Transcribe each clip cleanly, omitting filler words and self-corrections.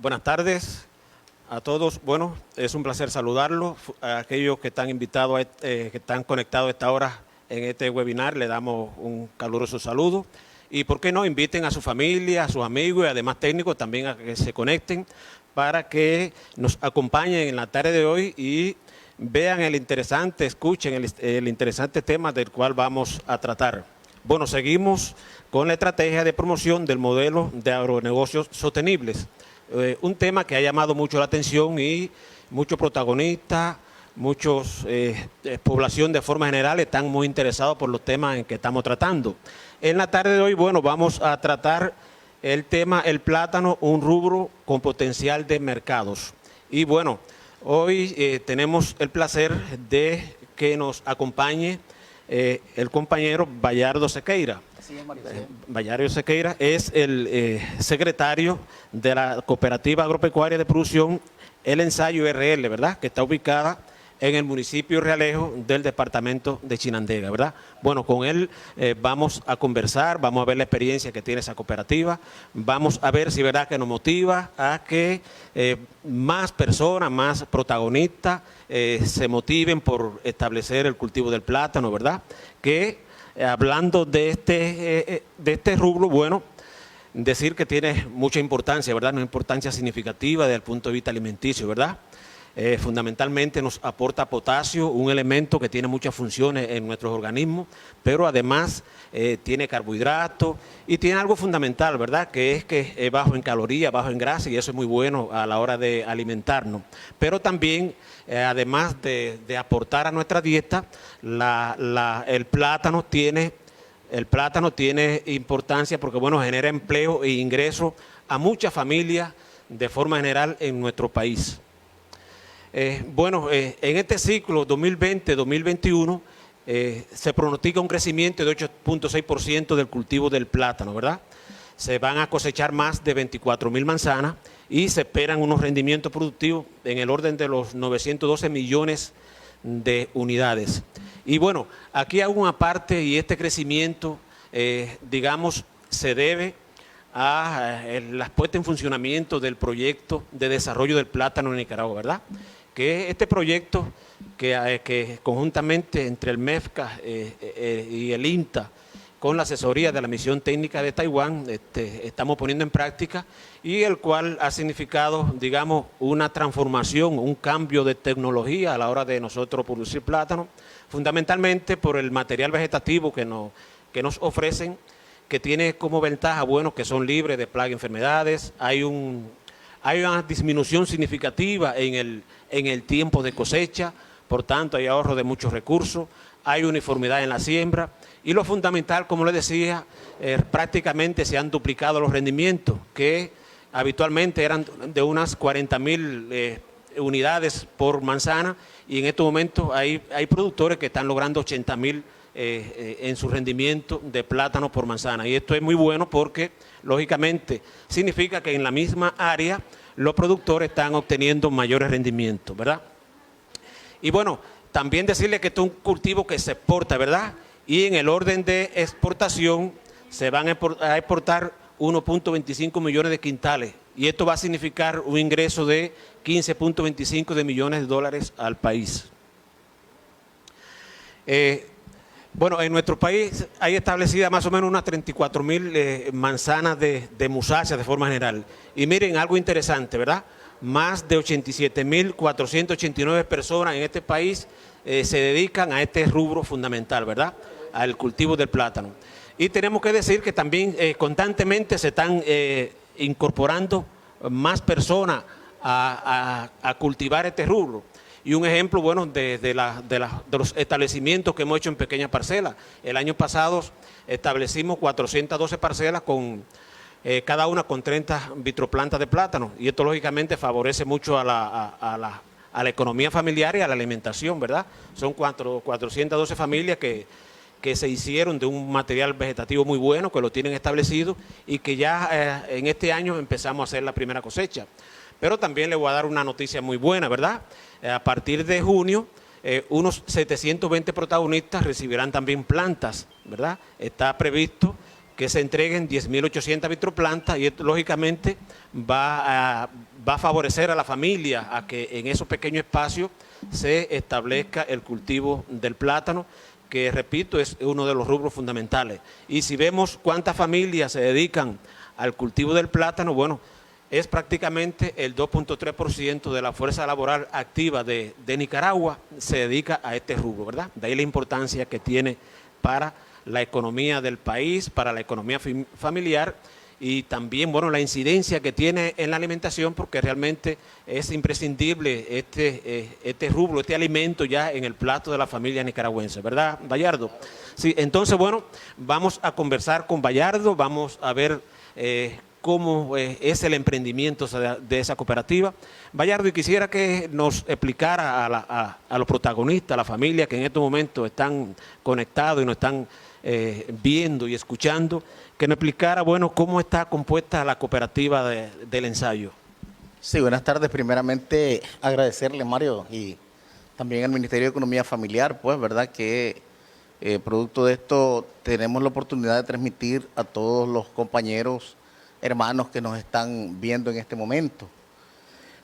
Buenas tardes a todos. Bueno, es un placer saludarlos. A aquellos que están invitados, que están conectados a esta hora en este webinar, le damos un caluroso saludo. Y por qué no, inviten a su familia, a sus amigos y además técnicos también a que se conecten para que nos acompañen en la tarde de hoy y vean el interesante, escuchen el interesante tema del cual vamos a tratar. Bueno, seguimos con la estrategia de promoción del modelo de agronegocios sostenibles. Un tema que ha llamado mucho la atención y muchos protagonistas, muchos población de forma general están muy interesados por los temas en que estamos tratando. En la tarde de hoy, bueno, vamos a tratar el tema el plátano, un rubro con potencial de mercados. Y bueno, hoy tenemos el placer de que nos acompañe el compañero Bayardo Sequeira. Sí, Bayardo Sequeira es el secretario de la Cooperativa Agropecuaria de Producción El Ensayo RL, ¿verdad? Que está ubicada en el municipio de Realejo del departamento de Chinandega, ¿verdad? Bueno, con él vamos a conversar, vamos a ver la experiencia que tiene esa cooperativa, vamos a ver si verdad que nos motiva a que más personas, más protagonistas se motiven por establecer el cultivo del plátano, ¿verdad? Que hablando de este rubro, bueno, decir que tiene mucha importancia, ¿verdad? Una importancia significativa desde el punto de vista alimenticio, ¿verdad? Fundamentalmente nos aporta potasio, un elemento que tiene muchas funciones en nuestros organismos, pero además tiene carbohidratos y tiene algo fundamental, ¿verdad? Que es bajo en calorías, bajo en grasa y eso es muy bueno a la hora de alimentarnos. Pero también, además de aportar a nuestra dieta, el plátano tiene importancia porque, bueno, genera empleo e ingresos a muchas familias de forma general en nuestro país. En este ciclo 2020-2021 se pronostica un crecimiento de 8.6% del cultivo del plátano, ¿verdad? Se van a cosechar más de 24.000 manzanas y se esperan unos rendimientos productivos en el orden de los 912 millones de unidades. Y bueno, aquí hago una parte y este crecimiento, digamos, se debe a la puesta en funcionamiento del proyecto de desarrollo del plátano en Nicaragua, ¿verdad? Que este proyecto que conjuntamente entre el MEFCA y el INTA, con la asesoría de la Misión Técnica de Taiwán, estamos poniendo en práctica y el cual ha significado, digamos, una transformación, un cambio de tecnología a la hora de nosotros producir plátano, fundamentalmente por el material vegetativo que nos ofrecen, que tiene como ventaja, bueno, que son libres de plagas y enfermedades, hay una disminución significativa en el tiempo de cosecha, por tanto hay ahorro de muchos recursos, hay uniformidad en la siembra y lo fundamental, como les decía, prácticamente se han duplicado los rendimientos que habitualmente eran de unas 40.000 unidades por manzana y en estos momentos hay productores que están logrando 80.000 en su rendimiento de plátano por manzana y esto es muy bueno porque lógicamente significa que en la misma área los productores están obteniendo mayores rendimientos, ¿verdad? Y bueno, también decirles que esto es un cultivo que se exporta, ¿verdad? Y en el orden de exportación se van a exportar 1.25 millones de quintales y esto va a significar un ingreso de 15.25 de millones de dólares al país. Bueno, en nuestro país hay establecidas más o menos unas 34.000 manzanas de musácea de forma general. Y miren, algo interesante, ¿verdad? Más de 87.489 personas en este país se dedican a este rubro fundamental, ¿verdad? Al cultivo del plátano. Y tenemos que decir que también constantemente se están incorporando más personas a cultivar este rubro. Y un ejemplo, bueno, de los establecimientos que hemos hecho en pequeñas parcelas. El año pasado establecimos 412 parcelas con cada una con 30 vitroplantas de plátano. Y esto lógicamente favorece mucho a la economía familiar y a la alimentación, ¿verdad? Son 412 familias que se hicieron de un material vegetativo muy bueno, que lo tienen establecido y que ya en este año empezamos a hacer la primera cosecha. Pero también le voy a dar una noticia muy buena, ¿verdad? A partir de junio, unos 720 protagonistas recibirán también plantas, ¿verdad? Está previsto que se entreguen 10.800 vitroplantas y esto lógicamente va a favorecer a la familia a que en esos pequeños espacios se establezca el cultivo del plátano, que repito es uno de los rubros fundamentales. Y si vemos cuántas familias se dedican al cultivo del plátano, bueno, es prácticamente el 2.3% de la fuerza laboral activa de Nicaragua se dedica a este rubro, ¿verdad? De ahí la importancia que tiene para la economía del país, para la economía familiar y también, bueno, la incidencia que tiene en la alimentación, porque realmente es imprescindible este rubro, este alimento ya en el plato de la familia nicaragüense, ¿verdad, Bayardo? Sí, entonces, bueno, vamos a conversar con Bayardo, vamos a ver cómo es el emprendimiento de esa cooperativa. Bayardo, y quisiera que nos explicara a los protagonistas, a la familia que en estos momentos están conectados y nos están viendo y escuchando, que nos explicara, bueno, cómo está compuesta la cooperativa del ensayo. Sí, buenas tardes. Primeramente, agradecerle, Mario, y también al Ministerio de Economía Familiar, pues, ¿verdad?, que producto de esto tenemos la oportunidad de transmitir a todos los compañeros, hermanos que nos están viendo en este momento.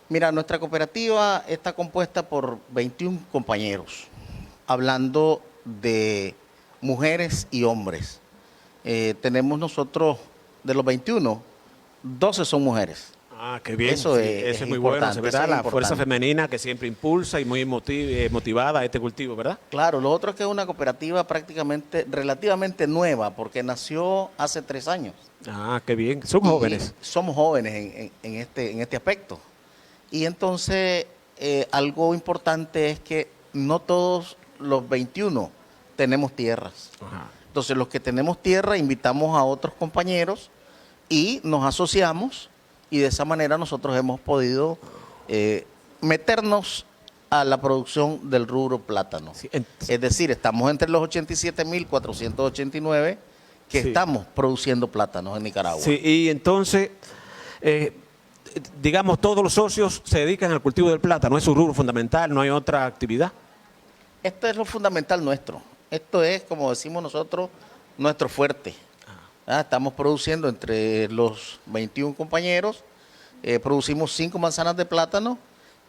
Mira, nuestra cooperativa está compuesta por 21 compañeros, hablando de mujeres y hombres. Tenemos nosotros, de los 21, 12 son mujeres. Ah, qué bien. Eso sí, es eso es muy bueno, ¿verdad? La importante. fuerza femenina que siempre impulsa y muy motivada a este cultivo, ¿verdad? Claro, lo otro es que es una cooperativa relativamente nueva, porque nació hace 3 años. Ah, qué bien. Son jóvenes. Somos jóvenes en este aspecto. Y entonces, algo importante es que no todos los 21 tenemos tierras. Ajá. Entonces, los que tenemos tierra, invitamos a otros compañeros y nos asociamos, y de esa manera nosotros hemos podido meternos a la producción del rubro plátano. Sí, es decir, estamos entre los 87.489 que sí, estamos produciendo plátanos en Nicaragua. Sí, y entonces, digamos, todos los socios se dedican al cultivo del plátano, es su rubro fundamental, no hay otra actividad. Esto es lo fundamental nuestro. Esto es, como decimos nosotros, nuestro fuerte. Estamos produciendo entre los 21 compañeros, producimos 5 manzanas de plátano,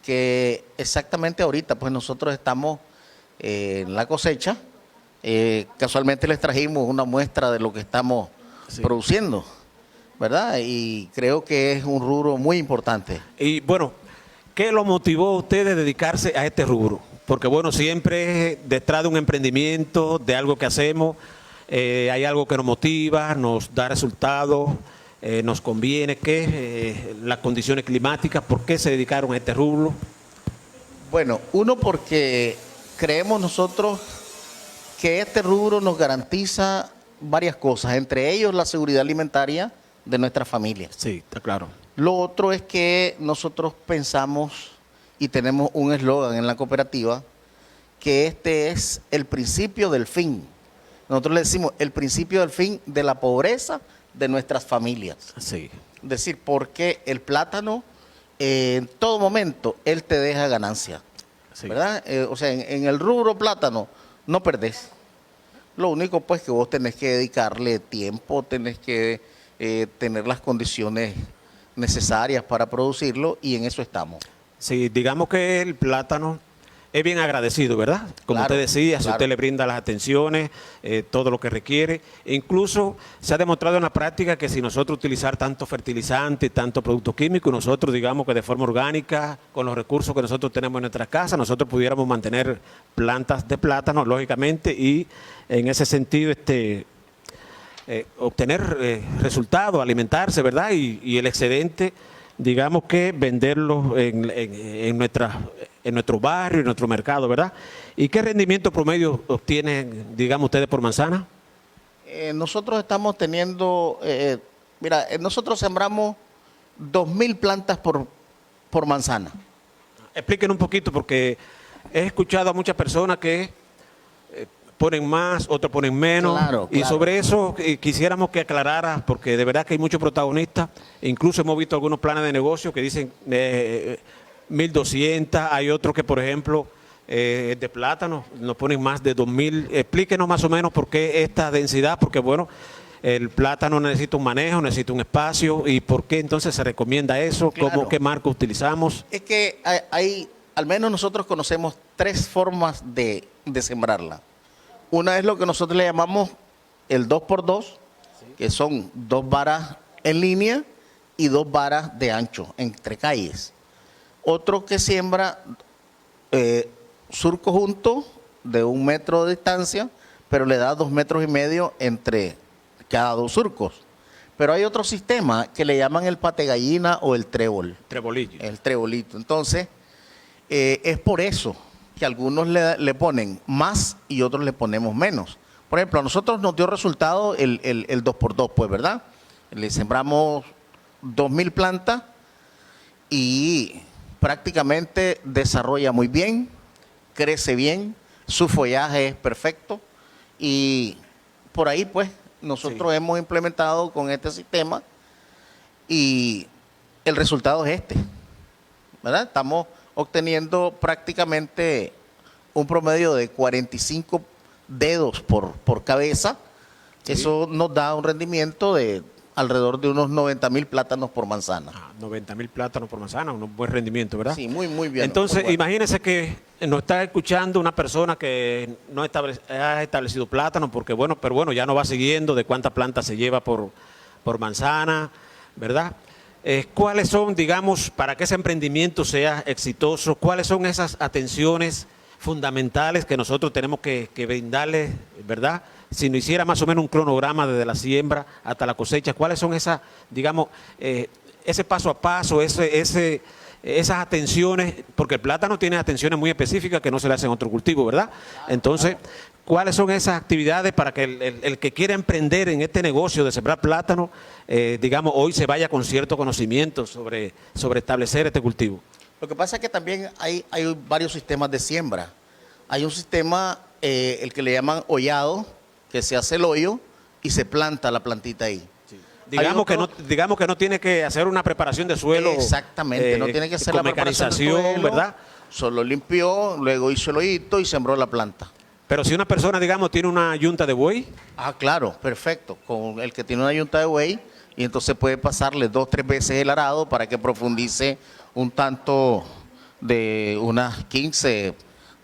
que exactamente ahorita pues nosotros estamos en la cosecha. Casualmente les trajimos una muestra de lo que estamos produciendo, ¿verdad? Y creo que es un rubro muy importante. Y bueno, ¿qué lo motivó a usted de dedicarse a este rubro? Porque bueno, siempre detrás de un emprendimiento, de algo que hacemos, hay algo que nos motiva, nos da resultados, nos conviene. ¿Qué las condiciones climáticas? ¿Por qué se dedicaron a este rubro? Bueno, uno, porque creemos nosotros que este rubro nos garantiza varias cosas, entre ellos la seguridad alimentaria de nuestras familias. Sí, está claro. Lo otro es que nosotros pensamos y tenemos un eslogan en la cooperativa, que este es el principio del fin. Nosotros le decimos el principio del fin de la pobreza de nuestras familias. Sí. Es decir, porque el plátano en todo momento él te deja ganancia, sí, ¿verdad? O sea, en el rubro plátano no perdés. Lo único pues que vos tenés que dedicarle tiempo, tenés que tener las condiciones necesarias para producirlo, y en eso estamos. Sí, digamos que el plátano es bien agradecido, ¿verdad? Como claro, usted decía, si claro, usted le brinda las atenciones, todo lo que requiere. Incluso se ha demostrado en la práctica que si nosotros utilizar tanto fertilizante, tanto producto químico, nosotros digamos que de forma orgánica, con los recursos que nosotros tenemos en nuestra casa, nosotros pudiéramos mantener plantas de plátano, lógicamente, y en ese sentido obtener resultados, alimentarse, ¿verdad? Y el excedente, digamos que venderlo en nuestro barrio, en nuestro mercado, ¿verdad? ¿Y qué rendimiento promedio obtienen, digamos, ustedes por manzana? Nosotros estamos teniendo, mira, nosotros sembramos 2.000 plantas por manzana. Explíquenos un poquito, porque he escuchado a muchas personas que ponen más, otros ponen menos, claro, y sobre eso quisiéramos que aclarara, porque de verdad que hay muchos protagonistas, incluso hemos visto algunos planes de negocio que dicen 1.200, hay otros que, por ejemplo, de plátano nos ponen más de 2.000. Explíquenos más o menos por qué esta densidad, porque bueno, el plátano necesita un manejo, necesita un espacio. ¿Y por qué entonces se recomienda eso? Claro. ¿Qué marco utilizamos? Es que hay, al menos nosotros conocemos tres formas de sembrarla. Una es lo que nosotros le llamamos el 2x2, que son 2 varas en línea y 2 varas de ancho entre calles. Otro que siembra surco junto de 1 metro de distancia, pero le da 2,5 metros entre cada 2 surcos. Pero hay otro sistema que le llaman el pategallina o el trébol. Trebolillo. El trebolito. Entonces, es por eso que algunos le ponen más y otros le ponemos menos. Por ejemplo, a nosotros nos dio resultado el 2x2, pues, ¿verdad? Le sembramos 2,000 plantas y prácticamente desarrolla muy bien, crece bien, su follaje es perfecto y por ahí, pues, nosotros hemos implementado con este sistema y el resultado es este, ¿verdad? Estamos obteniendo prácticamente un promedio de 45 dedos por cabeza. Sí. Eso nos da un rendimiento de alrededor de unos 90,000 plátanos por manzana. 90,000 plátanos por manzana, un buen rendimiento, ¿verdad? Sí, muy bien. Entonces, imagínense que nos está escuchando una persona que no ha establecido plátano, porque pero bueno, ya no va siguiendo de cuántas plantas se lleva por manzana, ¿verdad? ¿Cuáles son, digamos, para que ese emprendimiento sea exitoso, cuáles son esas atenciones fundamentales que nosotros tenemos que brindarle, ¿verdad? Si nos hiciera más o menos un cronograma desde la siembra hasta la cosecha, ¿cuáles son esas, digamos, ese paso a paso, esas atenciones? Porque el plátano tiene atenciones muy específicas que no se le hacen a otro cultivo, ¿verdad? Entonces, ¿cuáles son esas actividades para que el que quiera emprender en este negocio de sembrar plátano, digamos, hoy se vaya con cierto conocimiento sobre establecer este cultivo? Lo que pasa es que también hay varios sistemas de siembra. Hay un sistema, el que le llaman hollado, que se hace el hoyo y se planta la plantita ahí. Sí. Digamos que no tiene que hacer una preparación de suelo. Exactamente, no tiene que hacer la mecanización, suelo, ¿verdad? Solo limpió, luego hizo el hoyito y sembró la planta. Pero si una persona, digamos, tiene una yunta de buey. Ah, claro, perfecto. Con el que tiene una yunta de buey, y entonces puede pasarle 2 o 3 veces el arado para que profundice un tanto de unas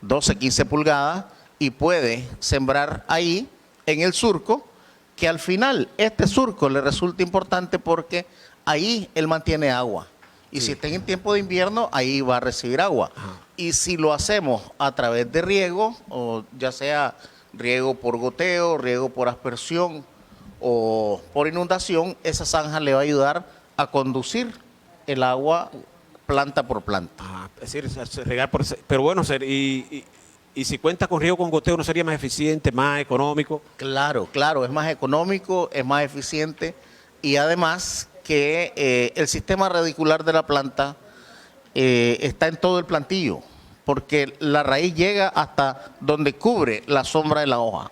12, 15 pulgadas y puede sembrar ahí en el surco, que al final este surco le resulta importante porque ahí él mantiene agua. Y si está en tiempo de invierno, ahí va a recibir agua. Ajá. Y si lo hacemos a través de riego, o ya sea riego por goteo, riego por aspersión o por inundación, esa zanja le va a ayudar a conducir el agua planta por planta. Es decir, regar por... Pero bueno, y si cuenta con riego con goteo, ¿no sería más eficiente, más económico? Claro, es más económico, es más eficiente y además que el sistema radicular de la planta está en todo el plantillo, porque la raíz llega hasta donde cubre la sombra de la hoja.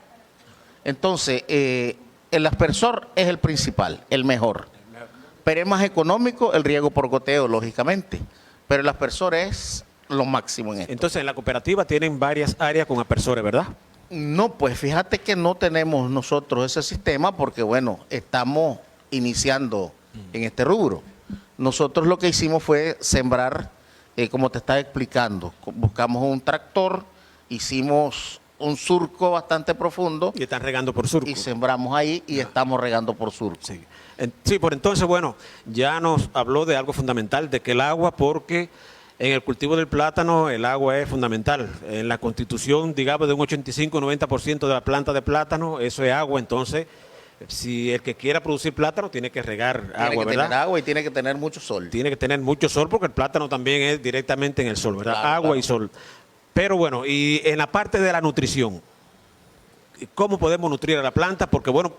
Entonces, el aspersor es el principal, el mejor. Pero es más económico el riego por goteo, lógicamente. Pero el aspersor es lo máximo en esto. Entonces, en la cooperativa tienen varias áreas con aspersores, ¿verdad? No, pues fíjate que no tenemos nosotros ese sistema porque, bueno, estamos iniciando en este rubro. Nosotros lo que hicimos fue sembrar, como te estaba explicando. Buscamos un tractor, hicimos un surco bastante profundo. Y están regando por surco. Y sembramos ahí y estamos regando por surco. Sí, por entonces, bueno, ya nos habló de algo fundamental, de que el agua, porque en el cultivo del plátano el agua es fundamental. En la constitución, digamos, de un 85-90% de la planta de plátano, eso es agua. Entonces, si el que quiera producir plátano tiene que regar agua, ¿verdad? Tiene que tener agua y tiene que tener mucho sol. Tiene que tener mucho sol porque el plátano también es directamente en el sol, ¿verdad? Claro, agua y sol. Pero bueno, y en la parte de la nutrición, ¿cómo podemos nutrir a la planta? Porque bueno,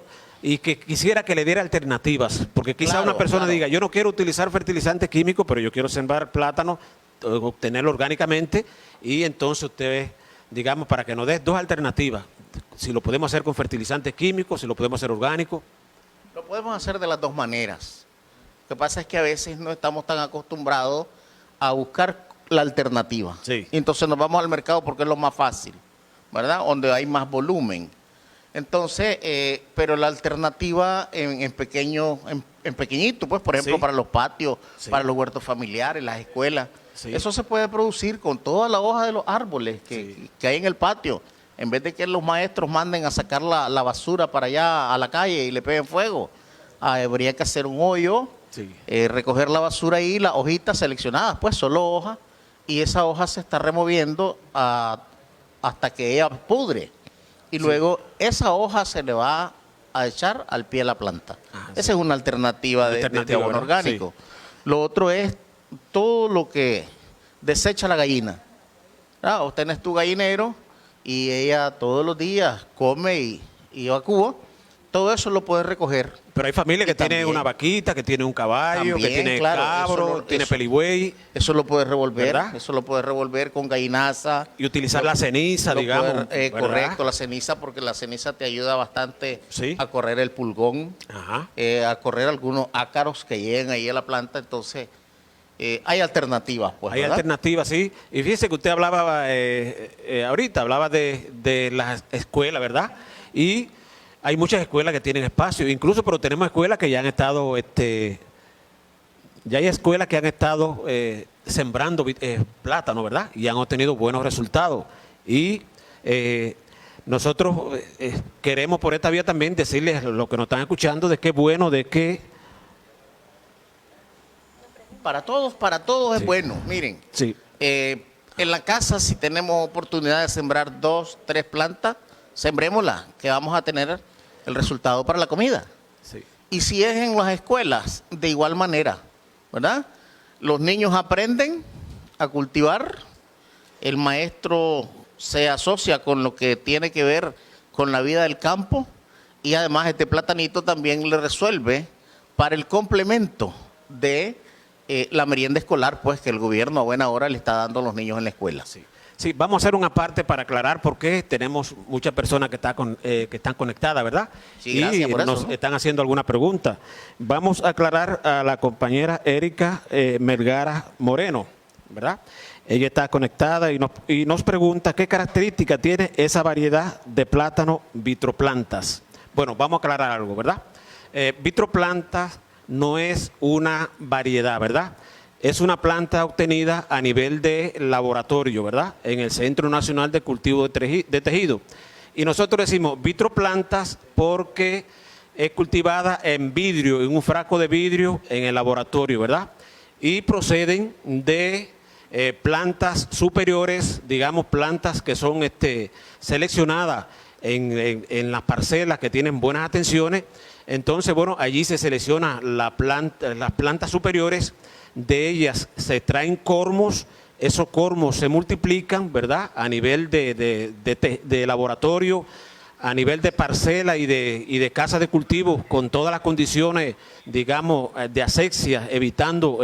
y que quisiera que le diera alternativas, porque quizá una persona diga, yo no quiero utilizar fertilizantes químicos, pero yo quiero sembrar plátano, obtenerlo orgánicamente, y entonces usted, digamos, para que nos dé 2 alternativas, si lo podemos hacer con fertilizantes químicos, si lo podemos hacer orgánico. Lo podemos hacer de las 2 maneras. Lo que pasa es que a veces no estamos tan acostumbrados a buscar la alternativa. Sí. Entonces nos vamos al mercado porque es lo más fácil, ¿verdad? Donde hay más volumen. Entonces, pero la alternativa en pequeño, en pequeñito, pues, por ejemplo, Sí. para los patios, Sí. para los huertos familiares, las escuelas, Sí. eso se puede producir con toda la hoja de los árboles Sí. que hay en el patio. En vez de que los maestros manden a sacar la basura para allá a la calle y le peguen fuego, habría que hacer un hoyo, Sí. recoger la basura ahí, las hojitas seleccionadas, pues solo hojas, y esa hoja se está removiendo hasta que ella pudre. Y luego esa hoja se le va a echar al pie de la planta. Ah, Esa sí. es una alternativa, de Alternativa, abono ¿verdad? orgánico. Lo otro es todo lo que desecha la gallina. Vos tenés tu gallinero y ella todos los días come y evacúa. Todo eso lo puedes recoger. Pero hay familias que Y tienen también- una vaquita, que tiene un caballo, que También, tiene claro, cabro, eso lo- tiene eso- peligüey, Eso lo puedes revolver. ¿Verdad? Eso lo puedes revolver con gallinaza. y utilizar la ceniza, Lo digamos. puedes- ¿verdad? correcto, la ceniza, porque la ceniza te ayuda bastante Sí. a correr el pulgón, Ajá. a correr algunos ácaros que lleguen ahí a la planta. Entonces, hay alternativas, pues, Hay ¿verdad? alternativas, sí. Y fíjese que usted hablaba ahorita, hablaba de las escuelas, ¿verdad? Y hay muchas escuelas que tienen espacio, incluso, pero tenemos escuelas que ya han estado, ya hay escuelas que han estado sembrando plátano, ¿verdad? Y han obtenido buenos resultados. Y nosotros queremos por esta vía también decirles a los que nos están escuchando de qué bueno, de qué... Para todos Sí. es bueno. Miren, Sí, en la casa, si tenemos oportunidad de sembrar 2, 3 plantas, sembrémoslas, que vamos a tener el resultado para la comida. sí. Y si es en las escuelas, de igual manera, ¿verdad? Los niños aprenden a cultivar, el maestro se asocia con lo que tiene que ver con la vida del campo y además este platanito también le resuelve para el complemento de la merienda escolar, pues que el gobierno a buena hora le está dando a los niños en la escuela. Sí. Sí, vamos a hacer una parte para aclarar por qué tenemos muchas personas que están conectadas, ¿verdad? Sí, gracias y por eso, nos ¿no? están haciendo alguna pregunta. Vamos a aclarar a la compañera Erika Melgara Moreno, ¿verdad? Ella está conectada y nos pregunta qué característica tiene esa variedad de plátano vitroplantas. Bueno, vamos a aclarar algo, ¿verdad? Vitroplantas no es una variedad, ¿verdad? Es una planta obtenida a nivel de laboratorio, ¿verdad? En el Centro Nacional de Cultivo de Tejido. Y nosotros decimos vitroplantas porque es cultivada en vidrio, en un frasco de vidrio en el laboratorio, ¿verdad? Y proceden de plantas superiores, digamos plantas que son seleccionadas en las parcelas que tienen buenas atenciones. Entonces, bueno, allí se selecciona las plantas superiores. De ellas se extraen cormos, esos cormos se multiplican, ¿verdad? A nivel de laboratorio, a nivel de parcela y de casa de cultivo, con todas las condiciones, digamos, de asepsia, evitando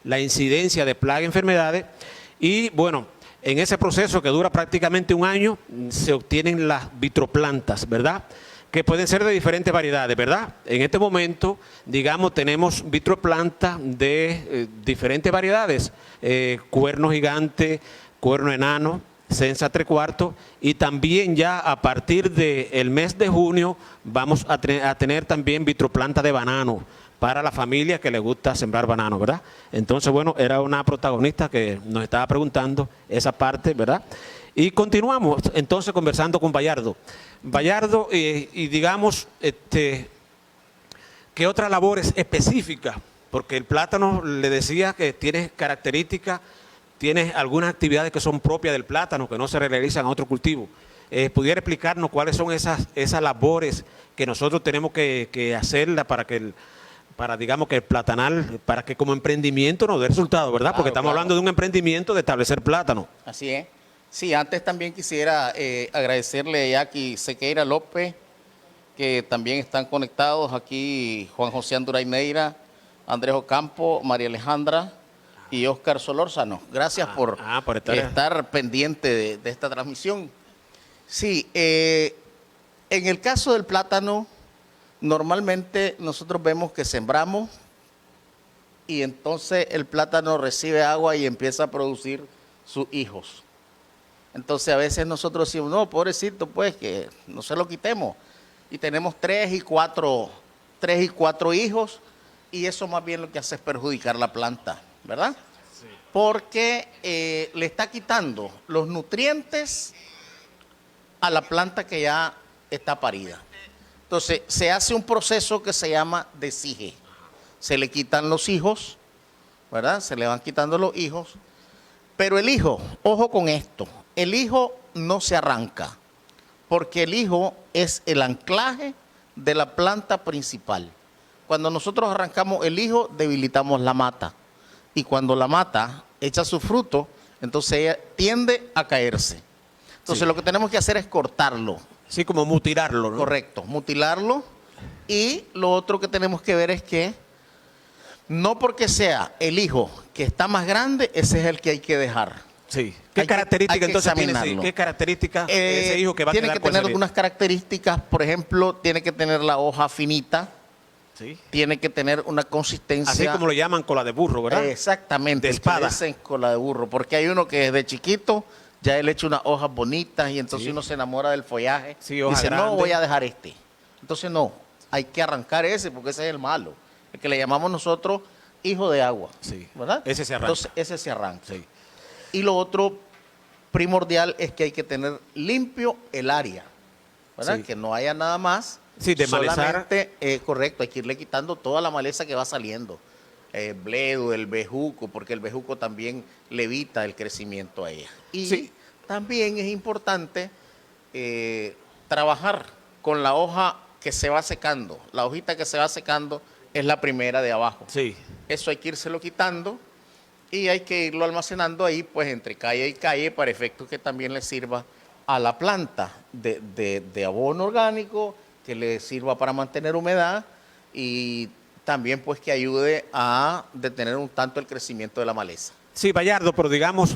la incidencia de plagas y enfermedades. Y bueno, en ese proceso que dura prácticamente un año, se obtienen las vitroplantas, ¿verdad? Que pueden ser de diferentes variedades, ¿verdad? En este momento, digamos, tenemos vitroplantas de diferentes variedades, cuerno gigante, cuerno enano, censa 3/4, y también ya a partir del mes de junio vamos a tener también vitroplantas de banano para la familia que le gusta sembrar banano, ¿verdad? Entonces, bueno, era una protagonista que nos estaba preguntando esa parte, ¿verdad? Y continuamos entonces conversando con Bayardo. Bayardo, y digamos, ¿qué otras labores específicas? Porque el plátano, le decía que tiene características, tiene algunas actividades que son propias del plátano, que no se realizan en otro cultivo. ¿Pudiera explicarnos cuáles son esas labores que nosotros tenemos que hacerlas para digamos que el platanal, para que como emprendimiento nos dé resultado, ¿verdad? Porque Claro, estamos claro. hablando de un emprendimiento de establecer plátano. Así es. Sí, antes también quisiera agradecerle a Jackie Sequeira López, que también están conectados aquí, Juan José Anduraineira, Andrés Ocampo, María Alejandra y Óscar Solórzano. Gracias por estar pendiente de esta transmisión. Sí, en el caso del plátano, normalmente nosotros vemos que sembramos y entonces el plátano recibe agua y empieza a producir sus hijos. Entonces a veces nosotros decimos, no, pobrecito, pues que no se lo quitemos. Y tenemos 3 y 4 hijos, y eso más bien lo que hace es perjudicar la planta, ¿verdad? Sí. Porque le está quitando los nutrientes a la planta que ya está parida. Entonces se hace un proceso que se llama desige. Se le quitan los hijos, ¿verdad? Se le van quitando los hijos. Pero el hijo, ojo con esto, el hijo no se arranca, porque el hijo es el anclaje de la planta principal. Cuando nosotros arrancamos el hijo, debilitamos la mata. Y cuando la mata echa su fruto, entonces ella tiende a caerse. Entonces lo que tenemos que hacer es cortarlo. Sí, como mutilarlo, ¿no? Correcto, mutilarlo. Y lo otro que tenemos que ver es que no porque sea el hijo que está más grande, ese es el que hay que dejar. Sí. ¿Qué características entonces tiene? ¿Qué características ese hijo que va a quedar? Tiene que tener algunas características, por ejemplo, tiene que tener la hoja finita. Sí. Tiene que tener una consistencia. Así como lo llaman cola de burro, ¿verdad? Exactamente. De espada. Dicen cola de burro, porque hay uno que desde chiquito ya él echa unas hojas bonitas y entonces uno se enamora del follaje. Sí, y dice, no, voy a dejar este. Entonces no, hay que arrancar ese porque ese es el malo. El que le llamamos nosotros hijo de agua. Sí. ¿Verdad? Ese se arranca. Entonces ese se arranca. Sí. Y lo otro primordial es que hay que tener limpio el área, ¿verdad? Sí. Que no haya nada más. Sí, de malezar. Correcto, hay que irle quitando toda la maleza que va saliendo. El bledo, el bejuco, porque el bejuco también le evita el crecimiento a ella. Y también es importante trabajar con la hoja que se va secando. La hojita que se va secando es la primera de abajo. Sí. Eso hay que írselo quitando y hay que irlo almacenando ahí, pues entre calle y calle, para efecto que también le sirva a la planta de abono orgánico, que le sirva para mantener humedad y también pues que ayude a detener un tanto el crecimiento de la maleza. Sí, Bayardo, pero digamos,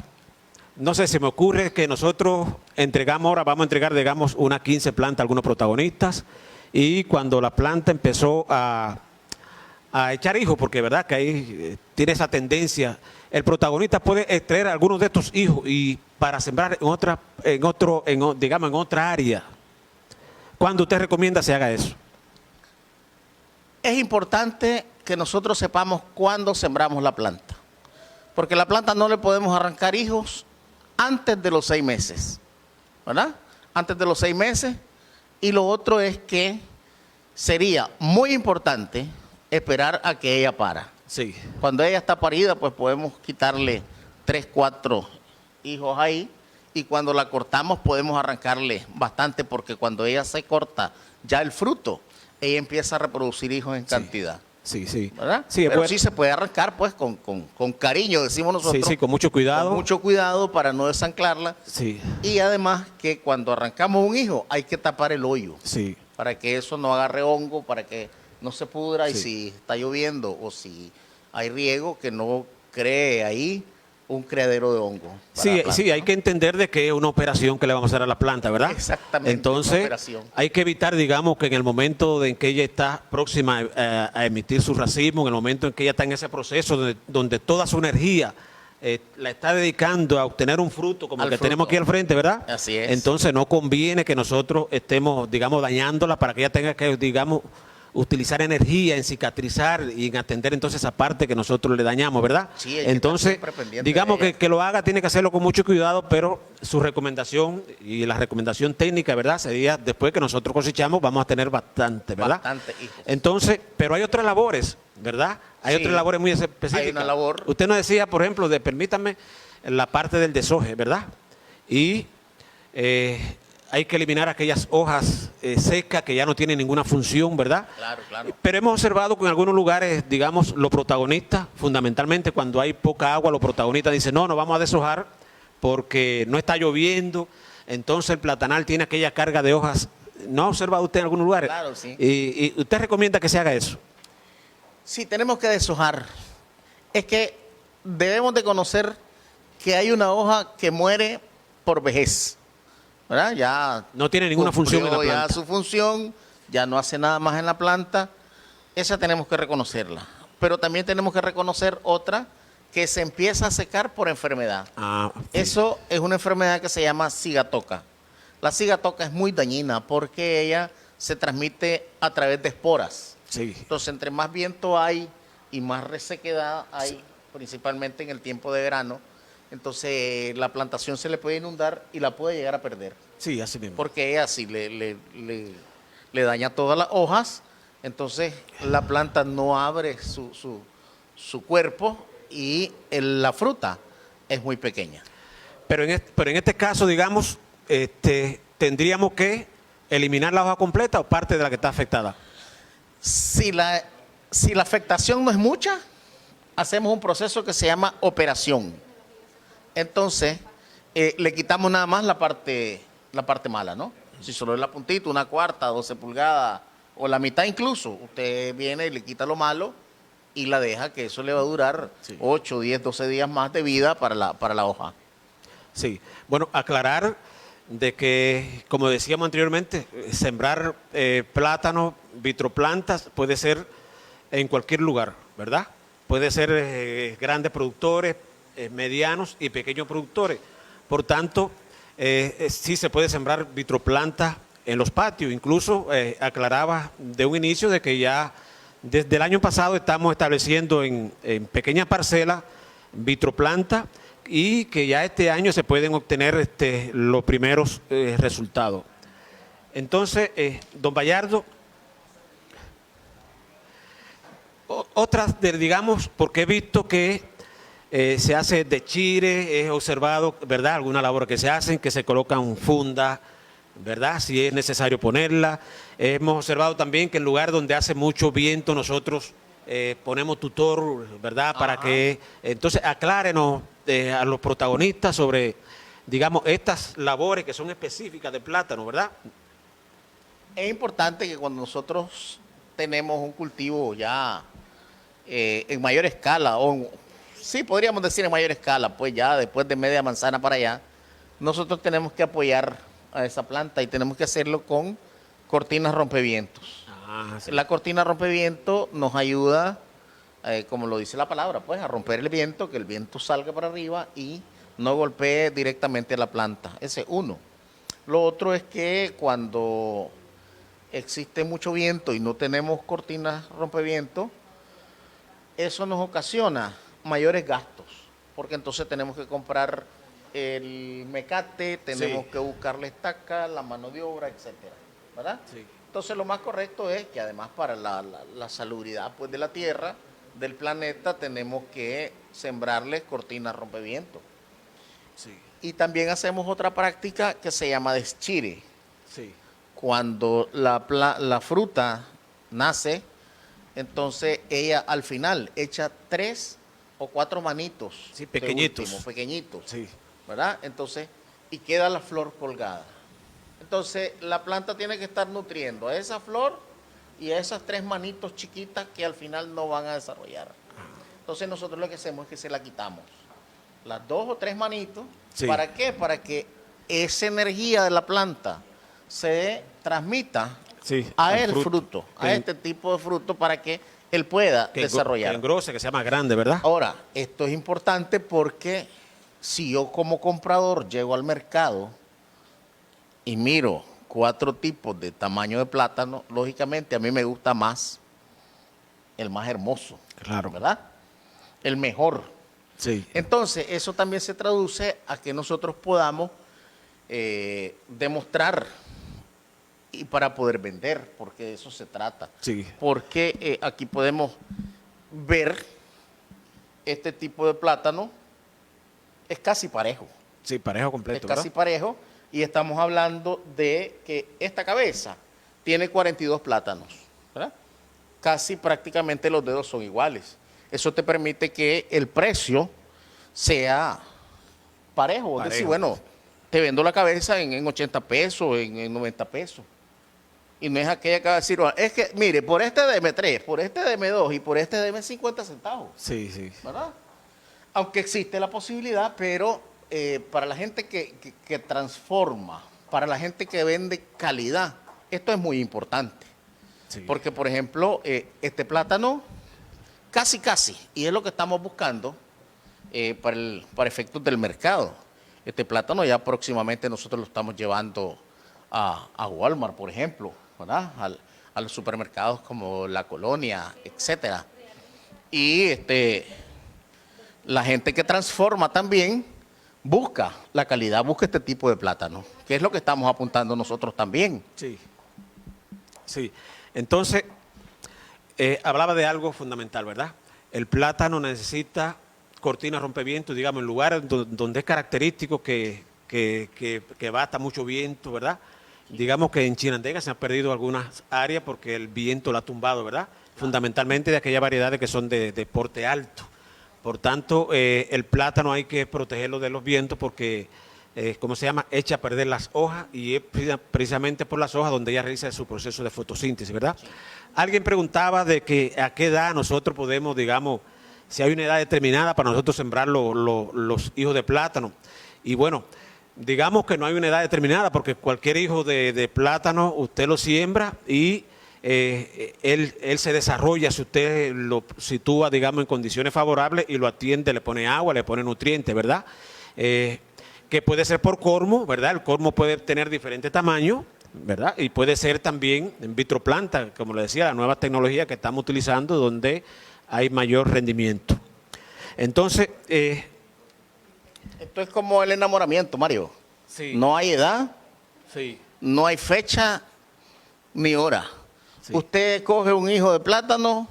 no sé, se me ocurre que nosotros vamos a entregar, digamos, unas 15 plantas a algunos protagonistas, y cuando la planta empezó a echar hijos, porque verdad que ahí tiene esa tendencia, el protagonista puede extraer algunos de estos hijos y para sembrar en otra área. ¿Cuándo usted recomienda se haga eso? Es importante que nosotros sepamos cuándo sembramos la planta, porque la planta no le podemos arrancar hijos antes de los 6 meses, ¿verdad? Antes de los 6 meses. Y lo otro es que sería muy importante esperar a que ella para. Sí. Cuando ella está parida, pues podemos quitarle 3, 4 hijos ahí, y cuando la cortamos podemos arrancarle bastante, porque cuando ella se corta ya el fruto, ella empieza a reproducir hijos en cantidad. Sí, sí. ¿Verdad? Sí, pero sí se puede arrancar pues con cariño, decimos nosotros. Sí, sí, con mucho cuidado. Con mucho cuidado para no desanclarla. Sí. Y además que cuando arrancamos un hijo hay que tapar el hoyo. Sí. Para que eso no agarre hongo, para que no se pudra, y si está lloviendo o si hay riego, que no cree ahí un criadero de hongo. Sí, sí, hay que entender de que es una operación que le vamos a hacer a la planta, ¿verdad? Exactamente. Entonces, hay que evitar, digamos, que en el momento en que ella está próxima a emitir su racimo, en el momento en que ella está en ese proceso donde toda su energía la está dedicando a obtener un fruto como el que tenemos aquí al frente, ¿verdad? Así es. Entonces, no conviene que nosotros estemos, digamos, dañándola para que ella tenga que, digamos, utilizar energía en cicatrizar y en atender entonces esa parte que nosotros le dañamos, ¿verdad? Sí, entonces, digamos que lo haga, tiene que hacerlo con mucho cuidado, pero su recomendación y la recomendación técnica, ¿verdad? Sería después que nosotros cosechamos, vamos a tener bastante, ¿verdad? Bastante hijos. Entonces, pero hay otras labores, ¿verdad? Hay otras labores muy específicas. Hay una labor. Usted nos decía, por ejemplo, permítame, la parte del desoje, ¿verdad? Y hay que eliminar aquellas hojas secas que ya no tienen ninguna función, ¿verdad? Claro, claro. Pero hemos observado que en algunos lugares, digamos, los protagonistas, fundamentalmente cuando hay poca agua, los protagonistas dicen, no vamos a deshojar porque no está lloviendo, entonces el platanal tiene aquella carga de hojas. ¿No ha observado usted en algunos lugares? Claro, sí. ¿Y usted recomienda que se haga eso? Sí, tenemos que deshojar. Es que debemos de conocer que hay una hoja que muere por vejez, ¿verdad? Ya no tiene ninguna función en la planta. Ya su función, ya no hace nada más en la planta. Esa tenemos que reconocerla. Pero también tenemos que reconocer otra que se empieza a secar por enfermedad. Ah, sí. Eso es una enfermedad que se llama cigatoca. La cigatoca es muy dañina porque ella se transmite a través de esporas. Sí. Entonces, entre más viento hay y más resequedad hay, principalmente en el tiempo de verano, entonces la plantación se le puede inundar y la puede llegar a perder. Sí, así mismo. Porque ella sí le daña todas las hojas, entonces la planta no abre su cuerpo y la fruta es muy pequeña. Pero en este caso, digamos, tendríamos que eliminar la hoja completa o parte de la que está afectada. Si la afectación no es mucha, hacemos un proceso que se llama operación. Entonces, le quitamos nada más la parte mala, ¿no? Si solo es la puntita, una cuarta, 12 pulgadas o la mitad incluso, usted viene y le quita lo malo y la deja, que eso le va a durar 8, 10, 12 días más de vida para la hoja. Sí. Bueno, aclarar de que, como decíamos anteriormente, sembrar plátanos, vitroplantas, puede ser en cualquier lugar, ¿verdad? Puede ser grandes productores, medianos y pequeños productores. Por tanto, sí se puede sembrar vitroplantas en los patios. Incluso aclaraba de un inicio de que ya desde el año pasado estamos estableciendo en pequeñas parcelas vitroplantas y que ya este año se pueden obtener los primeros resultados. Entonces, don Bayardo, otras, digamos, porque he visto que se hace de chire, he observado, ¿verdad?, alguna labor que se hacen, que se colocan fundas, ¿verdad?, si es necesario ponerla. Hemos observado también que en lugar donde hace mucho viento nosotros ponemos tutor, ¿verdad?, para que, entonces, aclárenos a los protagonistas sobre, digamos, estas labores que son específicas de plátano, ¿verdad? Es importante que cuando nosotros tenemos un cultivo ya en mayor escala, sí podríamos decir en mayor escala, pues ya después de media manzana para allá, nosotros tenemos que apoyar a esa planta y tenemos que hacerlo con cortinas rompevientos. Sí. La cortina rompeviento nos ayuda, como lo dice la palabra, pues a romper el viento, que el viento salga para arriba y no golpee directamente a la planta. Ese es uno. Lo otro es que cuando existe mucho viento y no tenemos cortinas rompeviento, eso nos ocasiona mayores gastos, porque entonces tenemos que comprar el mecate, tenemos que buscar la estaca, la mano de obra, etcétera, ¿verdad? Sí. Entonces lo más correcto es que además para la salubridad, pues, de la tierra, del planeta, tenemos que sembrarles cortinas rompeviento. Sí. Y también hacemos otra práctica que se llama deschire. Sí. Cuando la fruta nace, entonces ella al final echa 3 o 4 manitos. Sí, pequeñitos. Pequeñitos. Sí. ¿Verdad? Entonces, y queda la flor colgada. Entonces, la planta tiene que estar nutriendo a esa flor y a esas 3 manitos chiquitas que al final no van a desarrollar. Entonces, nosotros lo que hacemos es que se la quitamos. Las 2 o 3 manitos. Sí. ¿Para qué? Para que esa energía de la planta se transmita a el fruto, a este tipo de fruto, para que él pueda desarrollar. Que engrose, que sea más grande, ¿verdad? Ahora, esto es importante porque si yo como comprador llego al mercado y miro 4 tipos de tamaño de plátano, lógicamente a mí me gusta más el más hermoso, Claro. ¿verdad? El mejor. Sí. Entonces, eso también se traduce a que nosotros podamos demostrar y para poder vender, porque de eso se trata. Sí. Porque aquí podemos ver este tipo de plátano, es casi parejo. Sí, parejo completo, Es casi ¿verdad? parejo y estamos hablando de que esta cabeza tiene 42 plátanos, ¿verdad? Casi prácticamente los dedos son iguales. Eso te permite que el precio sea parejo. Es decir, bueno, te vendo la cabeza en 80 pesos, en 90 pesos. Y no es aquella que va a decir, es que, mire, por este deme 3, por este deme 2 y por este deme 50 centavos. Sí, sí. ¿Verdad? Aunque existe la posibilidad, pero para la gente que transforma, para la gente que vende calidad, esto es muy importante. Sí. Porque, por ejemplo, este plátano, casi, y es lo que estamos buscando, para efectos del mercado. Este plátano ya próximamente nosotros lo estamos llevando a Walmart, por ejemplo, ¿verdad? A los supermercados como La Colonia, etcétera. Y la gente que transforma también busca la calidad, busca este tipo de plátano, que es lo que estamos apuntando nosotros también. Sí, sí. Entonces, hablaba de algo fundamental, ¿verdad? El plátano necesita cortina rompeviento, digamos, en lugares donde es característico que va hasta mucho viento, ¿verdad? Digamos que en Chinandega se han perdido algunas áreas porque el viento la ha tumbado, ¿verdad? Fundamentalmente de aquellas variedades que son de porte alto. Por tanto, el plátano hay que protegerlo de los vientos porque, ¿cómo se llama? Echa a perder las hojas y es precisamente por las hojas donde ella realiza su proceso de fotosíntesis, ¿verdad? Sí. Alguien preguntaba de que a qué edad nosotros podemos, digamos, si hay una edad determinada para nosotros sembrar los hijos de plátano. Y bueno, digamos que no hay una edad determinada porque cualquier hijo de plátano usted lo siembra y él se desarrolla si usted lo sitúa, digamos, en condiciones favorables y lo atiende, le pone agua, le pone nutrientes, ¿verdad? Que puede ser por cormo, ¿verdad? El cormo puede tener diferentes tamaños, ¿verdad? Y puede ser también en vitro planta, como le decía, la nueva tecnología que estamos utilizando donde hay mayor rendimiento. Entonces, esto es como el enamoramiento, Mario. Sí. No hay edad, sí, no hay fecha ni hora. sí. Usted coge un hijo de plátano,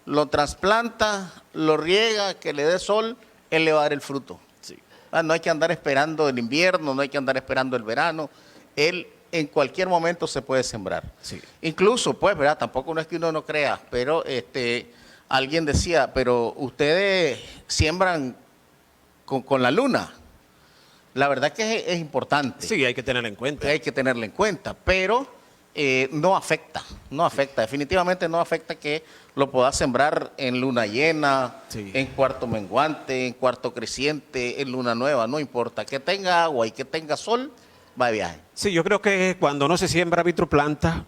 lo trasplanta, lo riega, que le dé sol, él le va a dar el fruto. Sí. No hay que andar esperando el invierno, no hay que andar esperando el verano. Él en cualquier momento se puede sembrar. Sí. Incluso, pues, ¿verdad? Tampoco no es que uno no crea, pero alguien decía, pero ustedes siembran con la luna. La verdad que es importante. Sí, hay que tenerla en cuenta. Hay que tenerla en cuenta, pero no afecta, definitivamente no afecta que lo puedas sembrar en luna llena, sí, en cuarto menguante, en cuarto creciente, en luna nueva, no importa, que tenga agua y que tenga sol, va de viaje. Sí, yo creo que cuando no se siembra vitroplanta,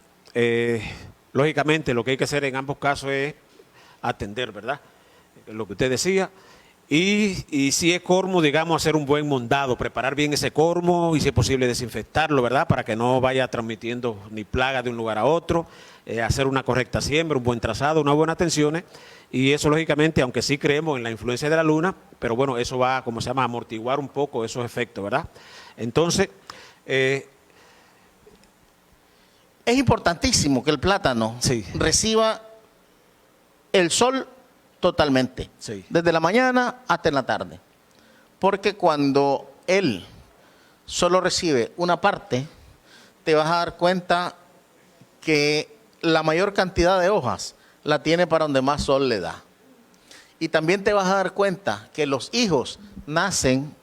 lógicamente lo que hay que hacer en ambos casos es atender, ¿verdad? Lo que usted decía. Y si es cormo, digamos, hacer un buen mondado, preparar bien ese cormo y si es posible desinfectarlo, ¿verdad? Para que no vaya transmitiendo ni plaga de un lugar a otro, hacer una correcta siembra, un buen trazado, unas buenas atenciones y eso lógicamente, aunque sí creemos en la influencia de la luna, pero bueno, eso va, como se llama, a amortiguar un poco esos efectos, ¿verdad? Entonces, es importantísimo que el plátano sí, reciba el sol totalmente, sí, desde la mañana hasta en la tarde, porque cuando él solo recibe una parte, te vas a dar cuenta que la mayor cantidad de hojas la tiene para donde más sol le da. Y también te vas a dar cuenta que los hijos nacen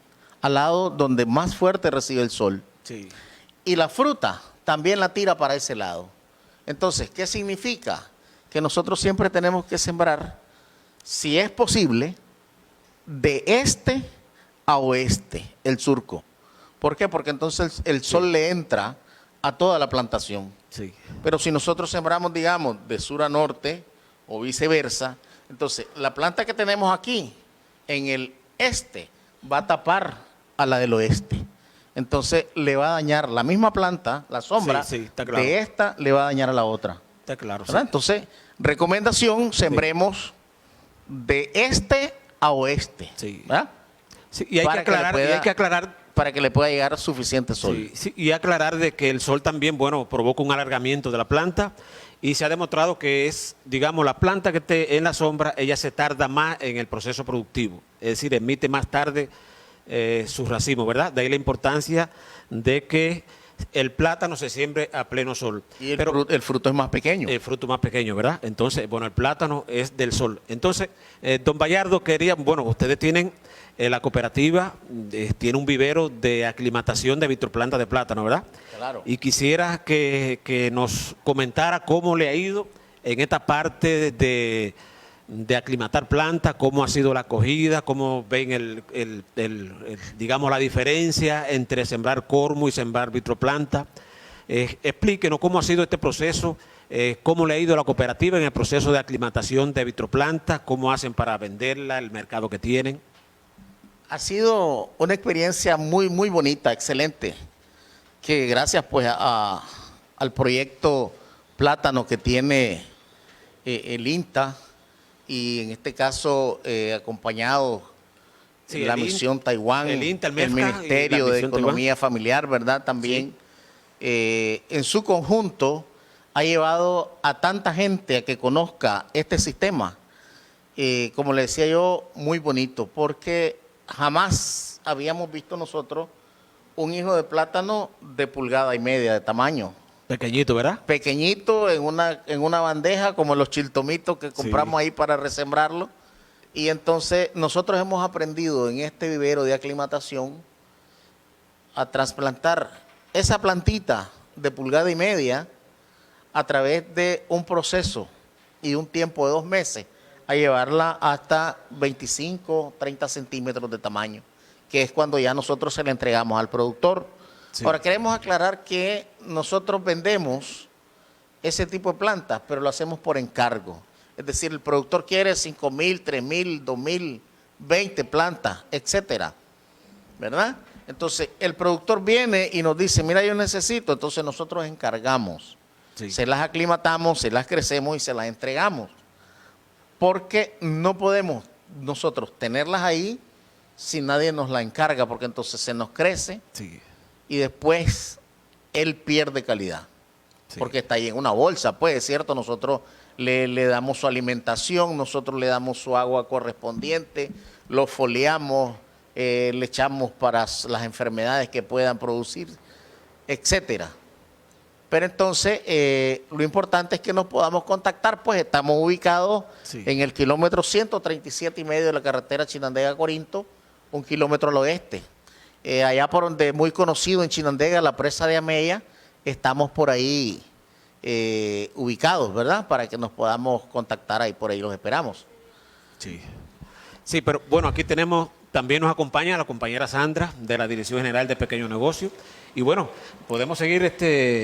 al lado donde más fuerte recibe el sol. sí. Y la fruta también la tira para ese lado. Entonces, ¿qué significa? Que nosotros siempre tenemos que sembrar, si es posible, de este a oeste, el surco. ¿Por qué? Porque entonces el sol le entra a toda la plantación. Sí. Pero si nosotros sembramos, digamos, de sur a norte o viceversa, entonces la planta que tenemos aquí en el este va a tapar a la del oeste. Entonces le va a dañar la misma planta, la sombra, sí, está claro, de esta le va a dañar a la otra. Está claro. Sí. Entonces, recomendación, sembremos de este a oeste. Sí. ¿Verdad? Sí, y hay que aclarar para que le pueda llegar suficiente sol. Sí, sí, y aclarar de que el sol también, bueno, provoca un alargamiento de la planta y se ha demostrado que es, digamos, la planta que esté en la sombra, ella se tarda más en el proceso productivo, es decir, emite más tarde sus racimos, ¿verdad? De ahí la importancia de que el plátano se siembre a pleno sol. Y el fruto es más pequeño. El fruto más pequeño, ¿verdad? Entonces, bueno, el plátano es del sol. Entonces, don Bayardo quería, bueno, ustedes tienen, la cooperativa tiene un vivero de aclimatación de vitroplanta de plátano, ¿verdad? Claro. Y quisiera que nos comentara cómo le ha ido en esta parte de aclimatar planta, cómo ha sido la acogida, cómo ven digamos, la diferencia entre sembrar cormo y sembrar vitroplanta. Explíquenos cómo ha sido este proceso, cómo le ha ido a la cooperativa en el proceso de aclimatación de vitroplanta, cómo hacen para venderla, el mercado que tienen. Ha sido una experiencia muy, muy bonita, excelente, que gracias pues al proyecto Plátano que tiene el INTA y en este caso acompañado Sí, la el misión Taiwán, el INTA, el el MEFCA y la Ministerio de misión Economía Familiar, ¿verdad? También en su conjunto ha llevado a tanta gente a que conozca este sistema. Como le decía yo, muy bonito, porque jamás habíamos visto nosotros un hijo de plátano de 1,5 pulgadas de tamaño. Pequeñito, ¿verdad? Pequeñito en una bandeja, como los chiltomitos que compramos ahí para resembrarlo. Y entonces nosotros hemos aprendido en este vivero de aclimatación a trasplantar esa plantita de 1,5 pulgadas a través de un proceso y un tiempo de 2 meses a llevarla hasta 25, 30 centímetros de tamaño, que es cuando ya nosotros se la entregamos al productor. Sí. Ahora queremos aclarar que nosotros vendemos ese tipo de plantas, pero lo hacemos por encargo. Es decir, el productor quiere 5,000, 3,000, 2,000, 20 plantas, etcétera, ¿verdad? Entonces, el productor viene y nos dice, mira, yo necesito, entonces nosotros encargamos. Sí. Se las aclimatamos, se las crecemos y se las entregamos. Porque no podemos nosotros tenerlas ahí si nadie nos la encarga, porque entonces se nos crece y después él pierde calidad. Sí. Porque está ahí en una bolsa, pues, es cierto, nosotros le damos su alimentación, nosotros le damos su agua correspondiente, lo foliamos, le echamos para las enfermedades que puedan producir, etcétera. Pero entonces, lo importante es que nos podamos contactar, pues estamos ubicados en el kilómetro 137,5 de la carretera Chinandega-Corinto, 1 kilómetro al oeste. Allá por donde muy conocido en Chinandega, la presa de Ameya, estamos por ahí ubicados, ¿verdad? Para que nos podamos contactar ahí, por ahí los esperamos. Sí, pero bueno, aquí tenemos, también nos acompaña la compañera Sandra de la Dirección General de Pequeños Negocios. Y bueno, podemos seguir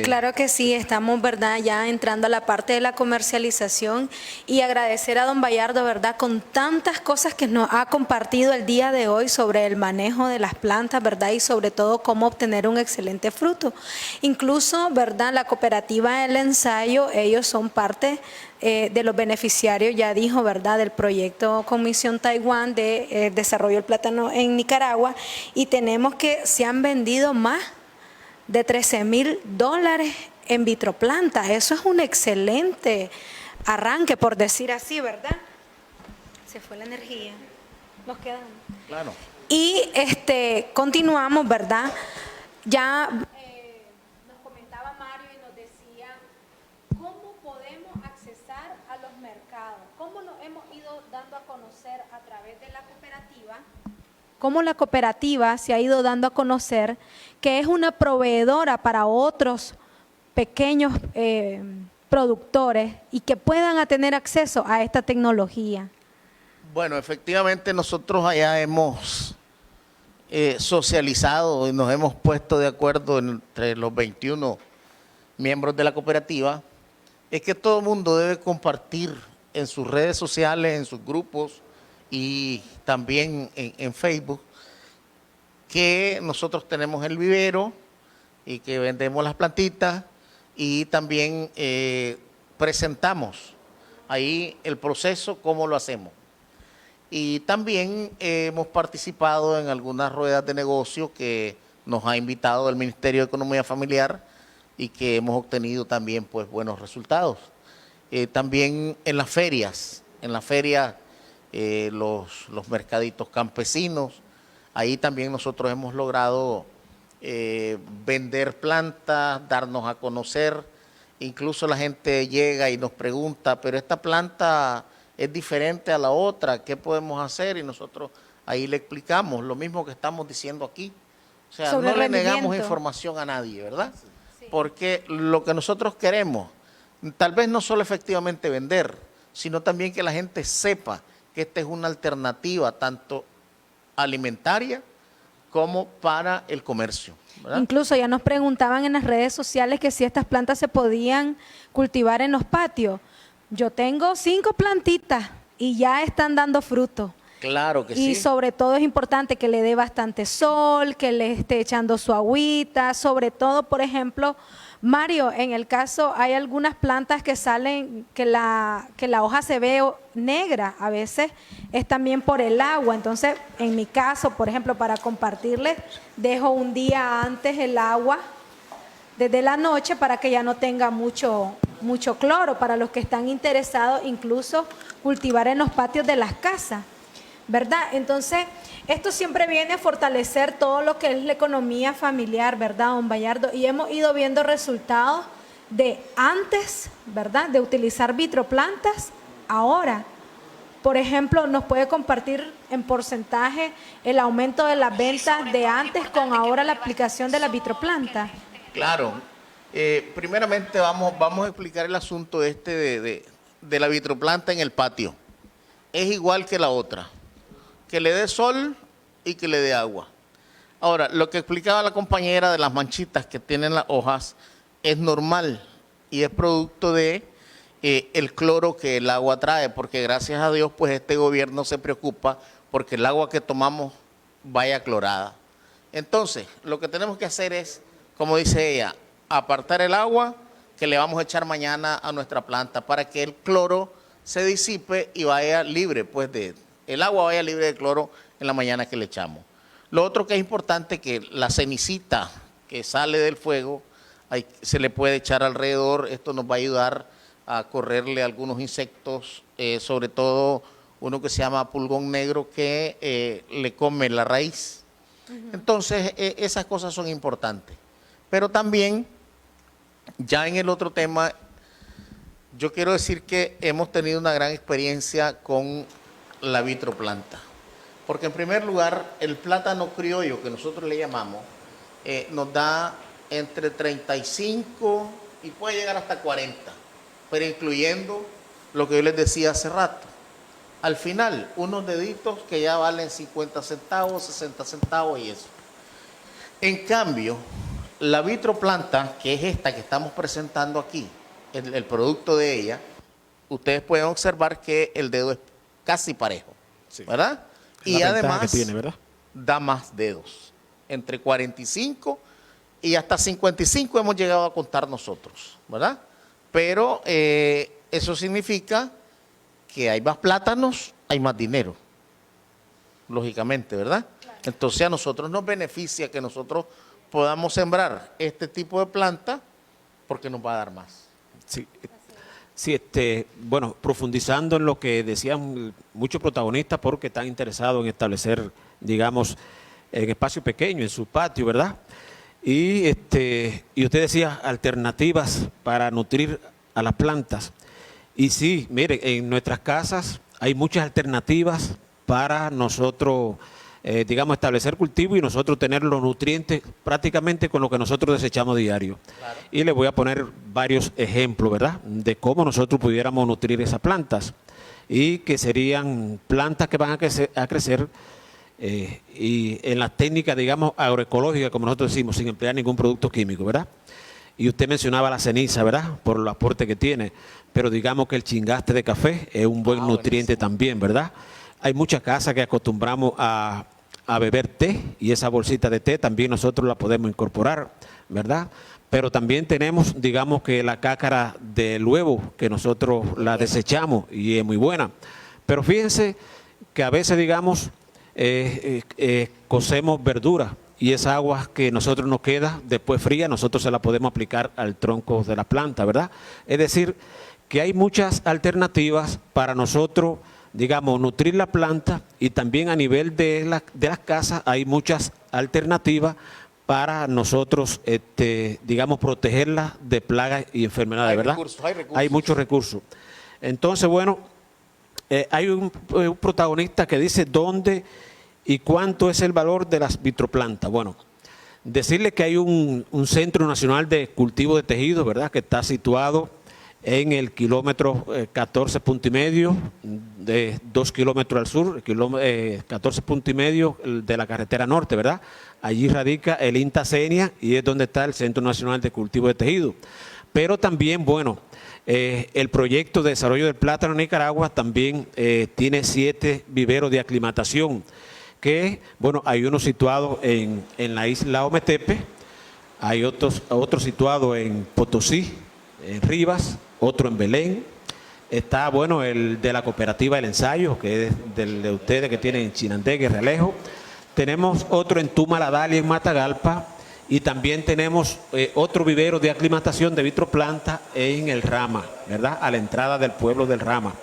Claro que sí, estamos, ¿verdad?, ya entrando a la parte de la comercialización y agradecer a don Bayardo, ¿verdad?, con tantas cosas que nos ha compartido el día de hoy sobre el manejo de las plantas, ¿verdad?, y sobre todo cómo obtener un excelente fruto. Incluso, ¿verdad?, la cooperativa El Ensayo, ellos son parte de los beneficiarios, ya dijo, ¿verdad?, del proyecto Comisión Taiwán de desarrollo del plátano en Nicaragua, y tenemos que se han vendido más de $13,000 en vitroplanta. Eso es un excelente arranque, por decir así, ¿verdad? Se fue la energía. Nos quedamos. Claro. Y continuamos, ¿verdad? Ya nos comentaba Mario y nos decía cómo podemos accesar a los mercados, cómo nos hemos ido dando a conocer a través de la cooperativa, cómo la cooperativa se ha ido dando a conocer que es una proveedora para otros pequeños productores y que puedan tener acceso a esta tecnología. Bueno, efectivamente nosotros allá hemos socializado y nos hemos puesto de acuerdo entre los 21 miembros de la cooperativa, es que todo el mundo debe compartir en sus redes sociales, en sus grupos y también en Facebook, que nosotros tenemos el vivero y que vendemos las plantitas y también presentamos ahí el proceso, cómo lo hacemos. Y también hemos participado en algunas ruedas de negocio que nos ha invitado el Ministerio de Economía Familiar y que hemos obtenido también pues buenos resultados. También en las ferias, los mercaditos campesinos, ahí también nosotros hemos logrado vender plantas, darnos a conocer. Incluso la gente llega y nos pregunta, pero esta planta es diferente a la otra, ¿qué podemos hacer? Y nosotros ahí le explicamos lo mismo que estamos diciendo aquí. O sea, no le negamos información a nadie, ¿verdad? Sí. Porque lo que nosotros queremos, tal vez no solo efectivamente vender, sino también que la gente sepa que esta es una alternativa tanto alimentaria como para el comercio, ¿verdad? Incluso ya nos preguntaban en las redes sociales que si estas plantas se podían cultivar en los patios. Yo tengo 5 plantitas y ya están dando fruto. Claro que Y sí. sobre todo es importante que le dé bastante sol, que le esté echando su agüita, sobre todo, por ejemplo, Mario, en el caso hay algunas plantas que salen, que la hoja se ve negra, a veces es también por el agua. Entonces, en mi caso, por ejemplo, para compartirles, dejo un día antes el agua desde la noche para que ya no tenga mucho cloro, para los que están interesados incluso cultivar en los patios de las casas, ¿verdad? Entonces, esto siempre viene a fortalecer todo lo que es la economía familiar, ¿verdad, don Bayardo? Y hemos ido viendo resultados de antes, ¿verdad?, de utilizar vitroplantas, ahora. Por ejemplo, nos puede compartir en porcentaje el aumento de las ventas de antes con ahora la aplicación de la vitroplanta. Claro. Primeramente vamos a explicar el asunto de la vitroplanta en el patio. Es igual que la otra, que le dé sol y que le dé agua. Ahora, lo que explicaba la compañera de las manchitas que tienen las hojas es normal y es producto de el cloro que el agua trae, porque gracias a Dios pues este gobierno se preocupa porque el agua que tomamos vaya clorada. Entonces, lo que tenemos que hacer es, como dice ella, apartar el agua que le vamos a echar mañana a nuestra planta para que el cloro se disipe y vaya libre, pues el agua vaya libre de cloro en la mañana que le echamos. Lo otro que es importante, que la cenicita que sale del fuego se le puede echar alrededor. Esto nos va a ayudar a correrle algunos insectos, sobre todo uno que se llama pulgón negro que le come la raíz. Entonces, esas cosas son importantes. Pero también, ya en el otro tema, yo quiero decir que hemos tenido una gran experiencia con la vitroplanta. Porque en primer lugar, el plátano criollo, que nosotros le llamamos, nos da entre 35 y puede llegar hasta 40, pero incluyendo lo que yo les decía hace rato. Al final, unos deditos que ya valen 50 centavos, 60 centavos y eso. En cambio, la vitroplanta, que es esta que estamos presentando aquí, el producto de ella, ustedes pueden observar que el dedo es casi parejo, sí, ¿verdad? Y además que tiene, ¿verdad?, da más dedos, entre 45 y hasta 55 hemos llegado a contar nosotros, ¿verdad? Pero eso significa que hay más plátanos, hay más dinero, lógicamente, ¿verdad? Claro. Entonces a nosotros nos beneficia que nosotros podamos sembrar este tipo de planta porque nos va a dar más. Sí, sí, bueno, profundizando en lo que decían muchos protagonistas porque están interesados en establecer, digamos, en espacio pequeño, en su patio, ¿verdad? Y usted decía alternativas para nutrir a las plantas. Y sí, mire, en nuestras casas hay muchas alternativas para nosotros, digamos, establecer cultivo y nosotros tener los nutrientes prácticamente con lo que nosotros desechamos diario. Claro. Y le voy a poner varios ejemplos, ¿verdad?, de cómo nosotros pudiéramos nutrir esas plantas. Y que serían plantas que van a crecer y en las técnicas, digamos, agroecológicas, como nosotros decimos, sin emplear ningún producto químico, ¿verdad? Y usted mencionaba la ceniza, ¿verdad?, por el aporte que tiene, pero digamos que el chingaste de café es un buen nutriente también, ¿verdad? Hay muchas casas que acostumbramos a beber té y esa bolsita de té también nosotros la podemos incorporar, ¿verdad? Pero también tenemos, digamos, que la cácara del huevo, que nosotros la desechamos y es muy buena. Pero fíjense que a veces, digamos, cocemos verduras y esa agua que nosotros nos queda después fría, nosotros se la podemos aplicar al tronco de la planta, ¿verdad? Es decir, que hay muchas alternativas para nosotros, digamos, nutrir la planta y también a nivel de las casas hay muchas alternativas para nosotros, digamos, protegerla de plagas y enfermedades, ¿verdad? Hay muchos recursos. Entonces, bueno, hay un protagonista que dice dónde y cuánto es el valor de las vitroplantas. Bueno, decirle que hay un Centro Nacional de Cultivo de Tejidos, ¿verdad?, que está situado en el kilómetro 14 punto y medio, de 2 kilómetros al sur, 14 punto y medio de la carretera norte, ¿verdad? Allí radica el INTA Senia y es donde está el Centro Nacional de Cultivo de Tejido. Pero también, bueno, el proyecto de desarrollo del plátano en Nicaragua también tiene 7 viveros de aclimatación, que, bueno, hay uno situado en la isla Ometepe, hay otro situado en Potosí, en Rivas, otro en Belén. Está, bueno, el de la cooperativa El Ensayo, que es del de ustedes que tienen en Chinandega y Realejo. Tenemos otro en Tumaladali, en Matagalpa, y también tenemos otro vivero de aclimatación de vitroplanta en el Rama, ¿verdad? A la entrada del pueblo del Rama.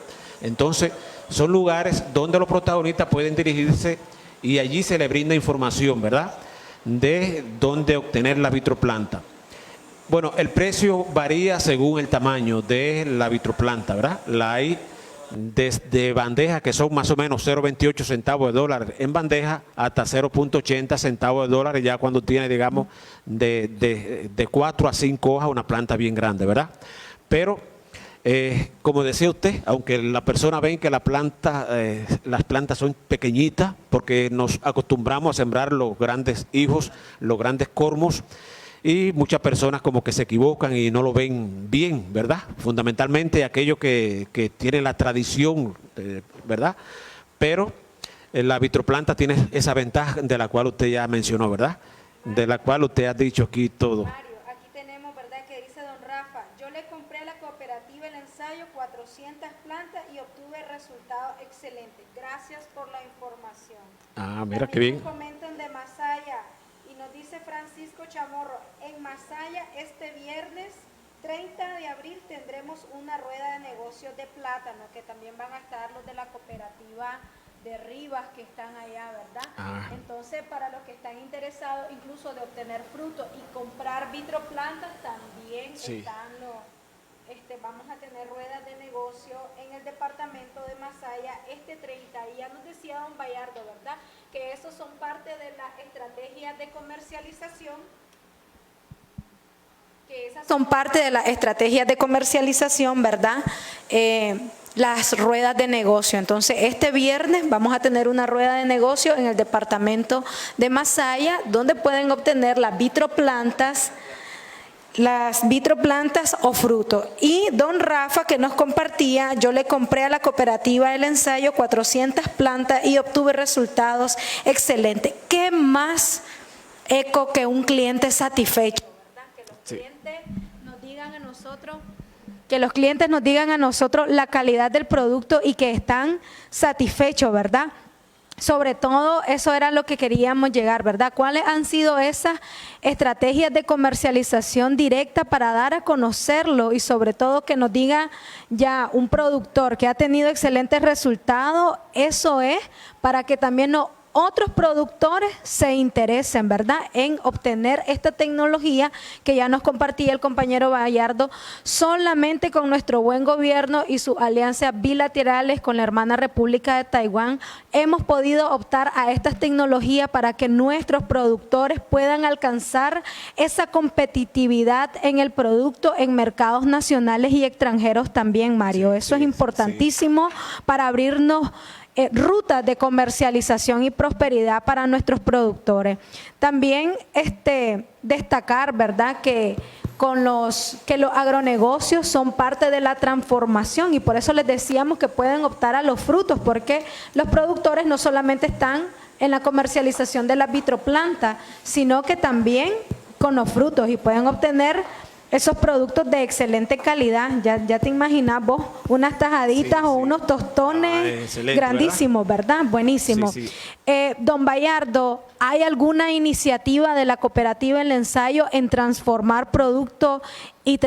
Entonces, son lugares donde los protagonistas pueden dirigirse y allí se les brinda información, ¿verdad?, de dónde obtener la vitroplanta. Bueno, el precio varía según el tamaño de la vitroplanta, ¿verdad? La hay desde bandejas que son más o menos 0,28 centavos de dólar en bandeja hasta 0,80 centavos de dólar ya cuando tiene, digamos, de 4 a 5 hojas, una planta bien grande, ¿verdad? Pero, como decía usted, aunque la persona ven que las plantas son pequeñitas porque nos acostumbramos a sembrar los grandes hijos, los grandes cormos, y muchas personas como que se equivocan y no lo ven bien, ¿verdad? Fundamentalmente aquellos que tienen la tradición, ¿verdad? Pero la vitroplanta tiene esa ventaja de la cual usted ya mencionó, ¿verdad? De la cual usted ha dicho aquí todo. Mario, aquí tenemos, ¿verdad?, que dice don Rafa, yo le compré a la cooperativa El Ensayo 400 plantas y obtuve resultados excelentes. Gracias por la información. Ah, mira También qué bien. nos comentan de Masaya y nos dice Francisco Chamorro, en Masaya este viernes 30 de abril tendremos una rueda de negocios de plátano, que también van a estar los de la cooperativa de Rivas que están allá, ¿verdad? Ah. Entonces, para los que están interesados incluso de obtener frutos y comprar vitroplantas, también Sí. están vamos a tener ruedas de negocio en el departamento de Masaya este 30. Y ya nos decía don Bayardo, ¿verdad?, que esos son parte de las estrategias de comercialización. Que esas son parte de las estrategias de comercialización, ¿verdad? Las ruedas de negocio. Entonces, este viernes vamos a tener una rueda de negocio en el departamento de Masaya, donde pueden obtener las vitroplantas o frutos. Y don Rafa, que nos compartía, yo le compré a la cooperativa El Ensayo 400 plantas y obtuve resultados excelentes. ¿Qué más eco que un cliente satisfecho? Sí. Que los clientes nos digan a nosotros la calidad del producto y que están satisfechos, ¿verdad? Sobre todo, eso era lo que queríamos llegar, ¿verdad? ¿Cuáles han sido esas estrategias de comercialización directa para dar a conocerlo y sobre todo que nos diga ya un productor que ha tenido excelentes resultados? Eso es para que también otros productores se interesen, ¿verdad?, en obtener esta tecnología que ya nos compartía el compañero Bayardo. Solamente con nuestro buen gobierno y sus alianzas bilaterales con la hermana República de Taiwán hemos podido optar a estas tecnologías para que nuestros productores puedan alcanzar esa competitividad en el producto en mercados nacionales y extranjeros también, Mario. Eso es importantísimo para abrirnos rutas de comercialización y prosperidad para nuestros productores. También destacar, ¿verdad?, que los agronegocios son parte de la transformación y por eso les decíamos que pueden optar a los frutos, porque los productores no solamente están en la comercialización de la vitroplanta, sino que también con los frutos y pueden obtener esos productos de excelente calidad. Ya te imaginas vos, unas tajaditas o unos tostones grandísimos, ¿verdad? Buenísimo. Sí. Don Bayardo, ¿hay alguna iniciativa de la cooperativa El Ensayo en transformar productos y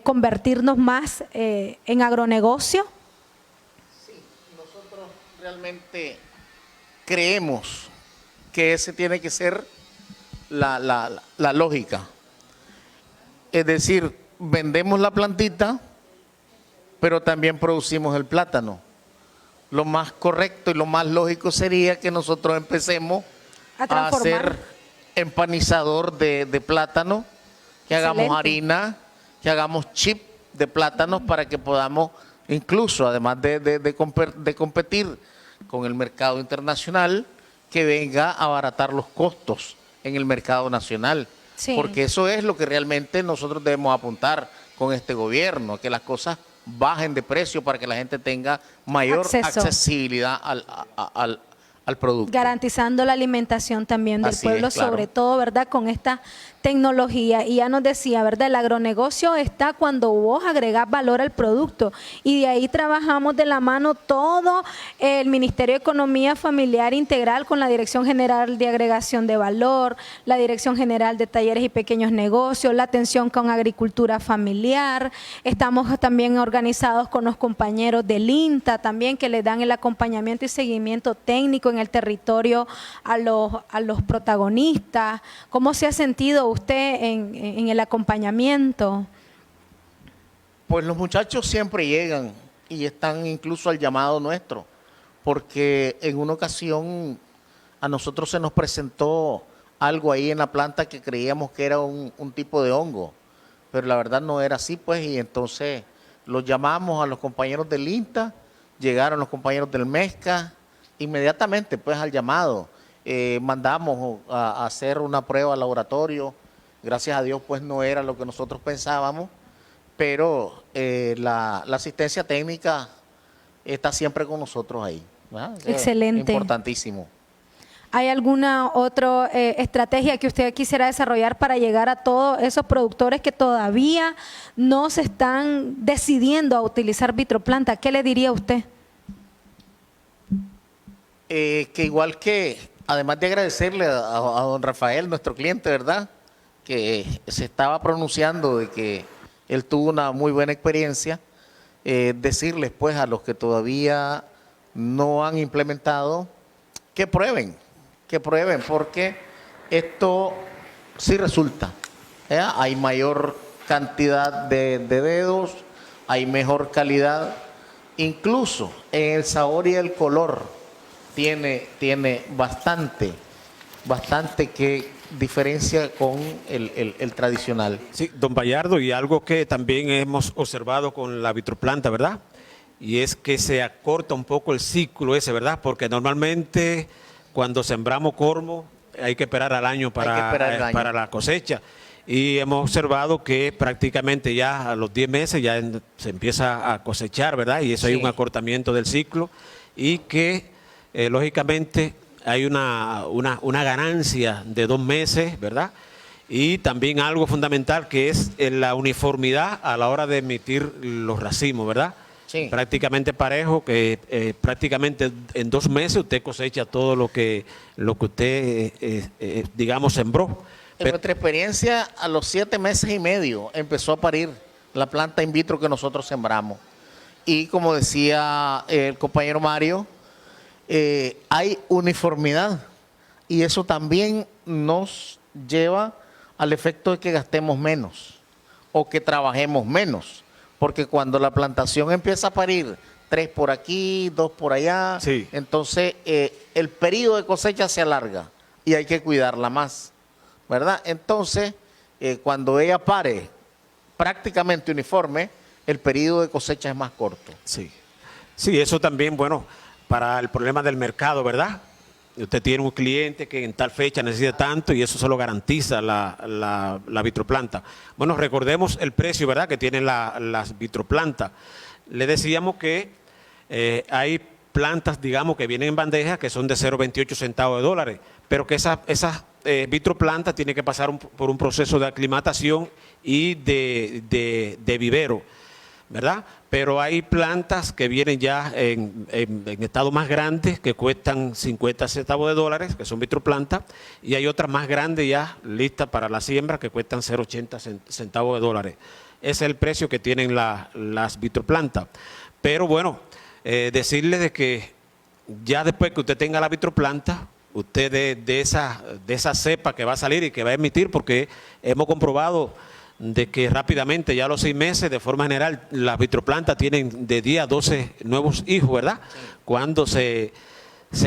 convertirnos más en agronegocio? Sí, nosotros realmente creemos que ese tiene que ser la lógica. Es decir, vendemos la plantita, pero también producimos el plátano. Lo más correcto y lo más lógico sería que nosotros empecemos a hacer empanizador de plátano, que hagamos harina, que hagamos chip de plátanos para que podamos, incluso además de competir con el mercado internacional, que venga a abaratar los costos en el mercado nacional. Sí. Porque eso es lo que realmente nosotros debemos apuntar. con este gobierno, que las cosas bajen de precio para que la gente tenga mayor Acceso. accesibilidad al producto. Garantizando la alimentación también del Así pueblo, es, claro. sobre todo, ¿verdad?, con esta tecnología. Y ya nos decía, ¿verdad?, el agronegocio está cuando vos agregás valor al producto. Y de ahí trabajamos de la mano todo el Ministerio de Economía Familiar Integral con la Dirección General de Agregación de Valor, la Dirección General de Talleres y Pequeños Negocios, la atención con agricultura familiar. Estamos también organizados con los compañeros del INTA también, que le dan el acompañamiento y seguimiento técnico en el territorio a los protagonistas. ¿Cómo se ha sentido usted en el acompañamiento? Pues los muchachos siempre llegan y están incluso al llamado nuestro, porque en una ocasión a nosotros se nos presentó algo ahí en la planta que creíamos que era un tipo de hongo, pero la verdad no era así, pues, y entonces los llamamos a los compañeros del INTA, llegaron los compañeros del MESCA, inmediatamente pues al llamado, mandamos a hacer una prueba al laboratorio. Gracias a Dios pues no era lo que nosotros pensábamos, pero la asistencia técnica está siempre con nosotros ahí, ¿verdad? Excelente. Importantísimo. ¿Hay alguna otra estrategia que usted quisiera desarrollar para llegar a todos esos productores que todavía no se están decidiendo a utilizar vitroplanta? ¿Qué le diría usted? Que igual que, además de agradecerle a don Rafael, nuestro cliente, ¿verdad?, que se estaba pronunciando de que él tuvo una muy buena experiencia, decirles pues a los que todavía no han implementado que prueben, porque esto sí resulta, ¿eh? Hay mayor cantidad de dedos, hay mejor calidad, incluso en el sabor y el color tiene bastante que diferencia con el tradicional. Sí, don Bayardo, y algo que también hemos observado con la vitroplanta, ¿verdad? Y es que se acorta un poco el ciclo ese, ¿verdad? Porque normalmente cuando sembramos cormo hay que esperar al año para la cosecha. Y hemos observado que prácticamente ya a los 10 meses ya se empieza a cosechar, ¿verdad? Y eso hay un acortamiento del ciclo y que lógicamente hay una ganancia de 2 meses, ¿verdad? Y también algo fundamental que es la uniformidad a la hora de emitir los racimos, ¿verdad? Sí. Prácticamente parejo, que prácticamente en 2 meses usted cosecha todo lo que usted, digamos, sembró. En nuestra experiencia, a los 7 meses y medio empezó a parir la planta in vitro que nosotros sembramos. Y como decía el compañero Mario, hay uniformidad y eso también nos lleva al efecto de que gastemos menos o que trabajemos menos, porque cuando la plantación empieza a parir 3 por aquí, 2 por allá, sí, entonces el periodo de cosecha se alarga y hay que cuidarla más, ¿verdad? Entonces, cuando ella pare prácticamente uniforme, el periodo de cosecha es más corto. Sí, sí, eso también, bueno, para el problema del mercado, ¿verdad? Usted tiene un cliente que en tal fecha necesita tanto y eso se lo garantiza la vitroplanta. Bueno, recordemos el precio, ¿verdad?, que tienen las vitroplantas. Le decíamos que hay plantas, digamos, que vienen en bandeja que son de 0,28 centavos de dólares, pero que esas vitroplantas tienen que pasar por un proceso de aclimatación y de vivero, ¿verdad? Pero hay plantas que vienen ya en estado más grandes que cuestan 50 centavos de dólares, que son vitroplantas, y hay otras más grandes ya listas para la siembra que cuestan 0,80 centavos de dólares. Ese es el precio que tienen las vitroplantas. Pero bueno, decirle de que ya después que usted tenga la vitroplanta, usted de esa cepa que va a salir y que va a emitir, porque hemos comprobado de que rápidamente, ya a los 6 meses, de forma general, las vitroplantas tienen de 10 a 12 nuevos hijos, ¿verdad? Sí. Cuando se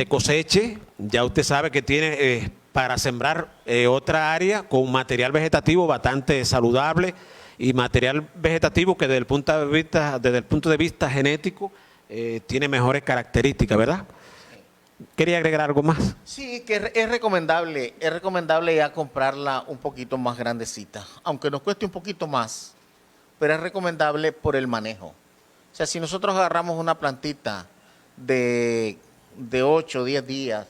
coseche, ya usted sabe que tiene para sembrar otra área con material vegetativo bastante saludable y material vegetativo que desde el punto de vista genético tiene mejores características, ¿verdad? ¿Quería agregar algo más? Sí, que es recomendable ya comprarla un poquito más grandecita, aunque nos cueste un poquito más, pero es recomendable por el manejo. O sea, si nosotros agarramos una plantita de 8 o 10 días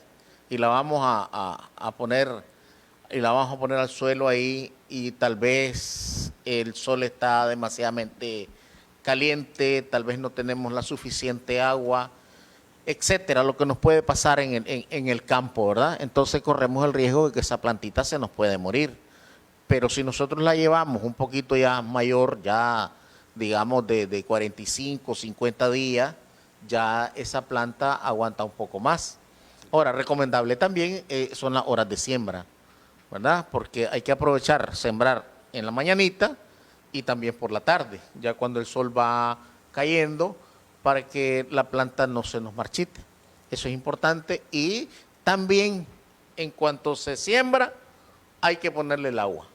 y la vamos a poner al suelo ahí y tal vez el sol está demasiadamente caliente, tal vez no tenemos la suficiente agua, etcétera, lo que nos puede pasar en el campo, ¿verdad? Entonces corremos el riesgo de que esa plantita se nos puede morir. Pero si nosotros la llevamos un poquito ya mayor, ya digamos de 45, 50 días, ya esa planta aguanta un poco más. Ahora, recomendable también son las horas de siembra, ¿verdad? Porque hay que aprovechar, sembrar en la mañanita y también por la tarde, ya cuando el sol va cayendo, para que la planta no se nos marchite. Eso es importante. Y también, en cuanto se siembra, hay que ponerle el agua,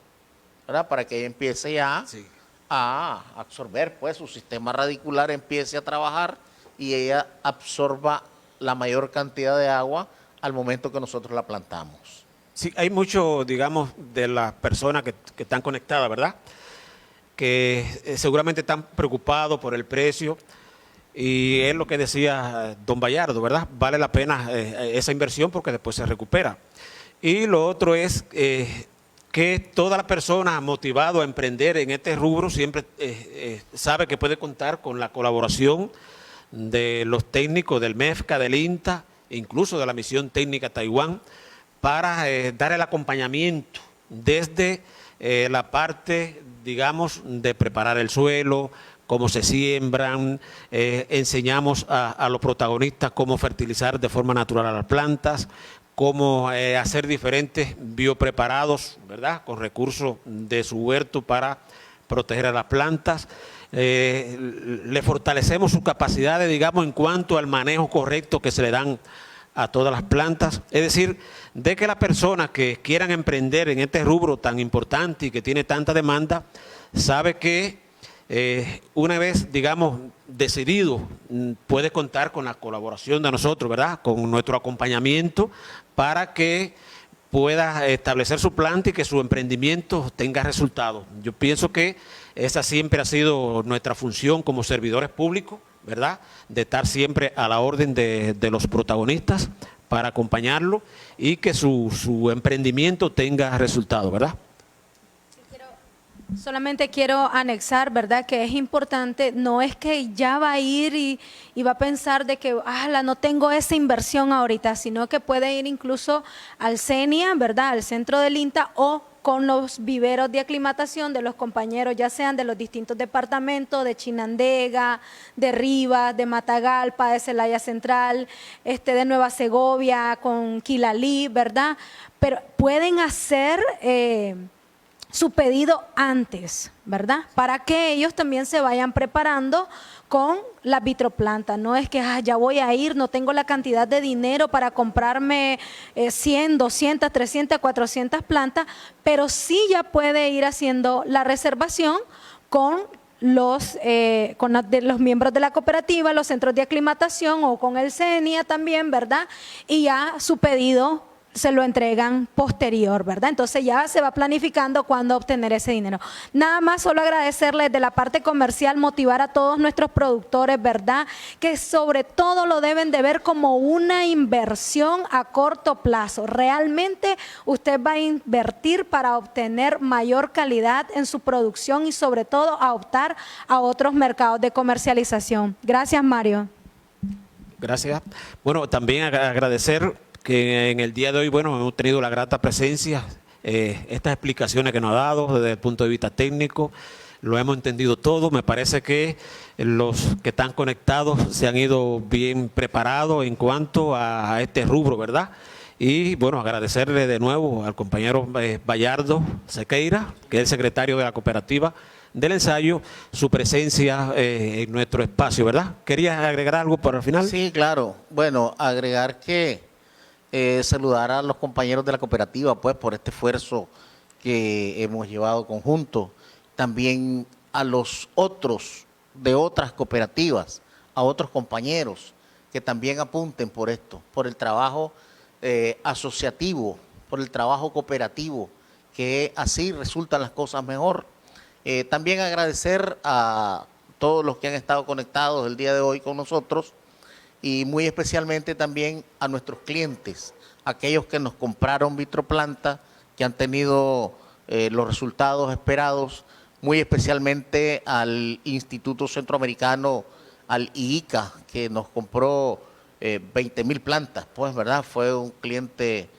¿verdad? Para que ella empiece ya a absorber, pues su sistema radicular empiece a trabajar y ella absorba la mayor cantidad de agua al momento que nosotros la plantamos. Sí, hay mucho, digamos, de las personas que están conectadas, ¿verdad? Que seguramente están preocupados por el precio. Y es lo que decía don Bayardo, ¿verdad? Vale la pena esa inversión porque después se recupera. Y lo otro es que toda la persona motivada a emprender en este rubro siempre sabe que puede contar con la colaboración de los técnicos del MEFCA, del INTA, incluso de la Misión Técnica Taiwán, para dar el acompañamiento desde la parte, digamos, de preparar el suelo, cómo se siembran, enseñamos a los protagonistas cómo fertilizar de forma natural a las plantas, cómo hacer diferentes biopreparados, ¿verdad?, con recursos de su huerto para proteger a las plantas. Le fortalecemos sus capacidades, digamos, en cuanto al manejo correcto que se le dan a todas las plantas. Es decir, de que las personas que quieran emprender en este rubro tan importante y que tiene tanta demanda, sabe que una vez, digamos, decidido, puede contar con la colaboración de nosotros, ¿verdad?, con nuestro acompañamiento para que pueda establecer su planta y que su emprendimiento tenga resultados. Yo pienso que esa siempre ha sido nuestra función como servidores públicos, ¿verdad?, de estar siempre a la orden de los protagonistas para acompañarlo y que su emprendimiento tenga resultados, ¿verdad? Solamente quiero anexar, ¿verdad?, que es importante, no es que ya va a ir y va a pensar de que, no tengo esa inversión ahorita, sino que puede ir incluso al CENIA, ¿verdad?, al centro del INTA o con los viveros de aclimatación de los compañeros, ya sean de los distintos departamentos, de Chinandega, de Rivas, de Matagalpa, de Celaya Central, de Nueva Segovia, con Quilalí, ¿verdad? Pero pueden hacer su pedido antes, ¿verdad? Para que ellos también se vayan preparando con la vitroplantas. No es que ya voy a ir, no tengo la cantidad de dinero para comprarme 100, 200, 300, 400 plantas, pero sí ya puede ir haciendo la reservación con los miembros de la cooperativa, los centros de aclimatación o con el CENIA también, ¿verdad? Y ya su pedido se lo entregan posterior, ¿verdad? Entonces ya se va planificando cuándo obtener ese dinero. Nada más, solo agradecerles de la parte comercial, motivar a todos nuestros productores, ¿verdad?, que sobre todo lo deben de ver como una inversión a corto plazo. Realmente usted va a invertir para obtener mayor calidad en su producción y sobre todo a optar a otros mercados de comercialización. Gracias, Mario. Gracias. Bueno, también agradecer que en el día de hoy, bueno, hemos tenido la grata presencia, estas explicaciones que nos ha dado desde el punto de vista técnico, lo hemos entendido todo. Me parece que los que están conectados se han ido bien preparados en cuanto a este rubro, ¿verdad? Y bueno, agradecerle de nuevo al compañero Bayardo Sequeira, que es el secretario de la cooperativa del ensayo, su presencia en nuestro espacio, ¿verdad? ¿Querías agregar algo para el final? Sí, claro. Bueno, agregar que saludar a los compañeros de la cooperativa, pues, por este esfuerzo que hemos llevado conjunto. También a los otros de otras cooperativas, a otros compañeros que también apunten por esto, por el trabajo asociativo, por el trabajo cooperativo, que así resultan las cosas mejor. También agradecer a todos los que han estado conectados el día de hoy con nosotros y muy especialmente también a nuestros clientes, aquellos que nos compraron Vitroplanta, que han tenido los resultados esperados, muy especialmente al Instituto Centroamericano, al IICA, que nos compró 20.000 plantas, pues, ¿verdad? Fue un cliente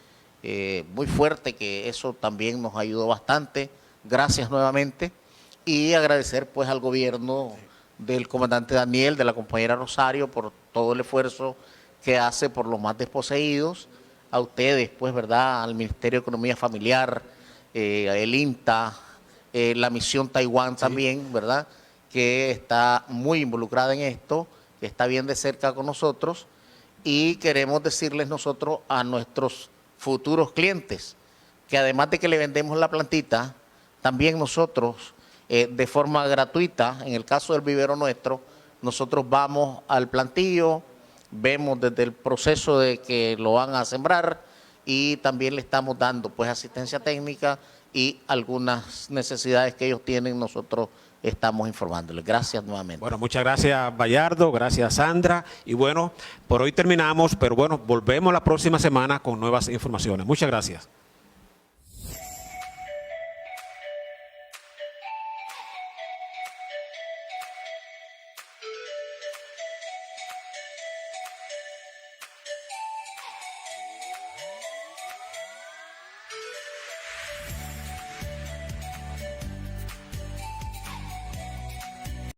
muy fuerte, que eso también nos ayudó bastante. Gracias nuevamente. Y agradecer, pues, al gobierno del comandante Daniel, de la compañera Rosario, por todo el esfuerzo que hace por los más desposeídos, a ustedes, pues, ¿verdad?, al Ministerio de Economía Familiar, el INTA, la Misión Taiwán también, ¿verdad?, que está muy involucrada en esto, que está bien de cerca con nosotros, y queremos decirles nosotros a nuestros futuros clientes que además de que le vendemos la plantita, también nosotros, de forma gratuita, en el caso del vivero nuestro, nosotros vamos al plantillo, vemos desde el proceso de que lo van a sembrar y también le estamos dando, pues, asistencia técnica y algunas necesidades que ellos tienen, nosotros estamos informándoles. Gracias nuevamente. Bueno, muchas gracias, Bayardo, gracias, Sandra. Y bueno, por hoy terminamos, pero bueno, volvemos la próxima semana con nuevas informaciones. Muchas gracias.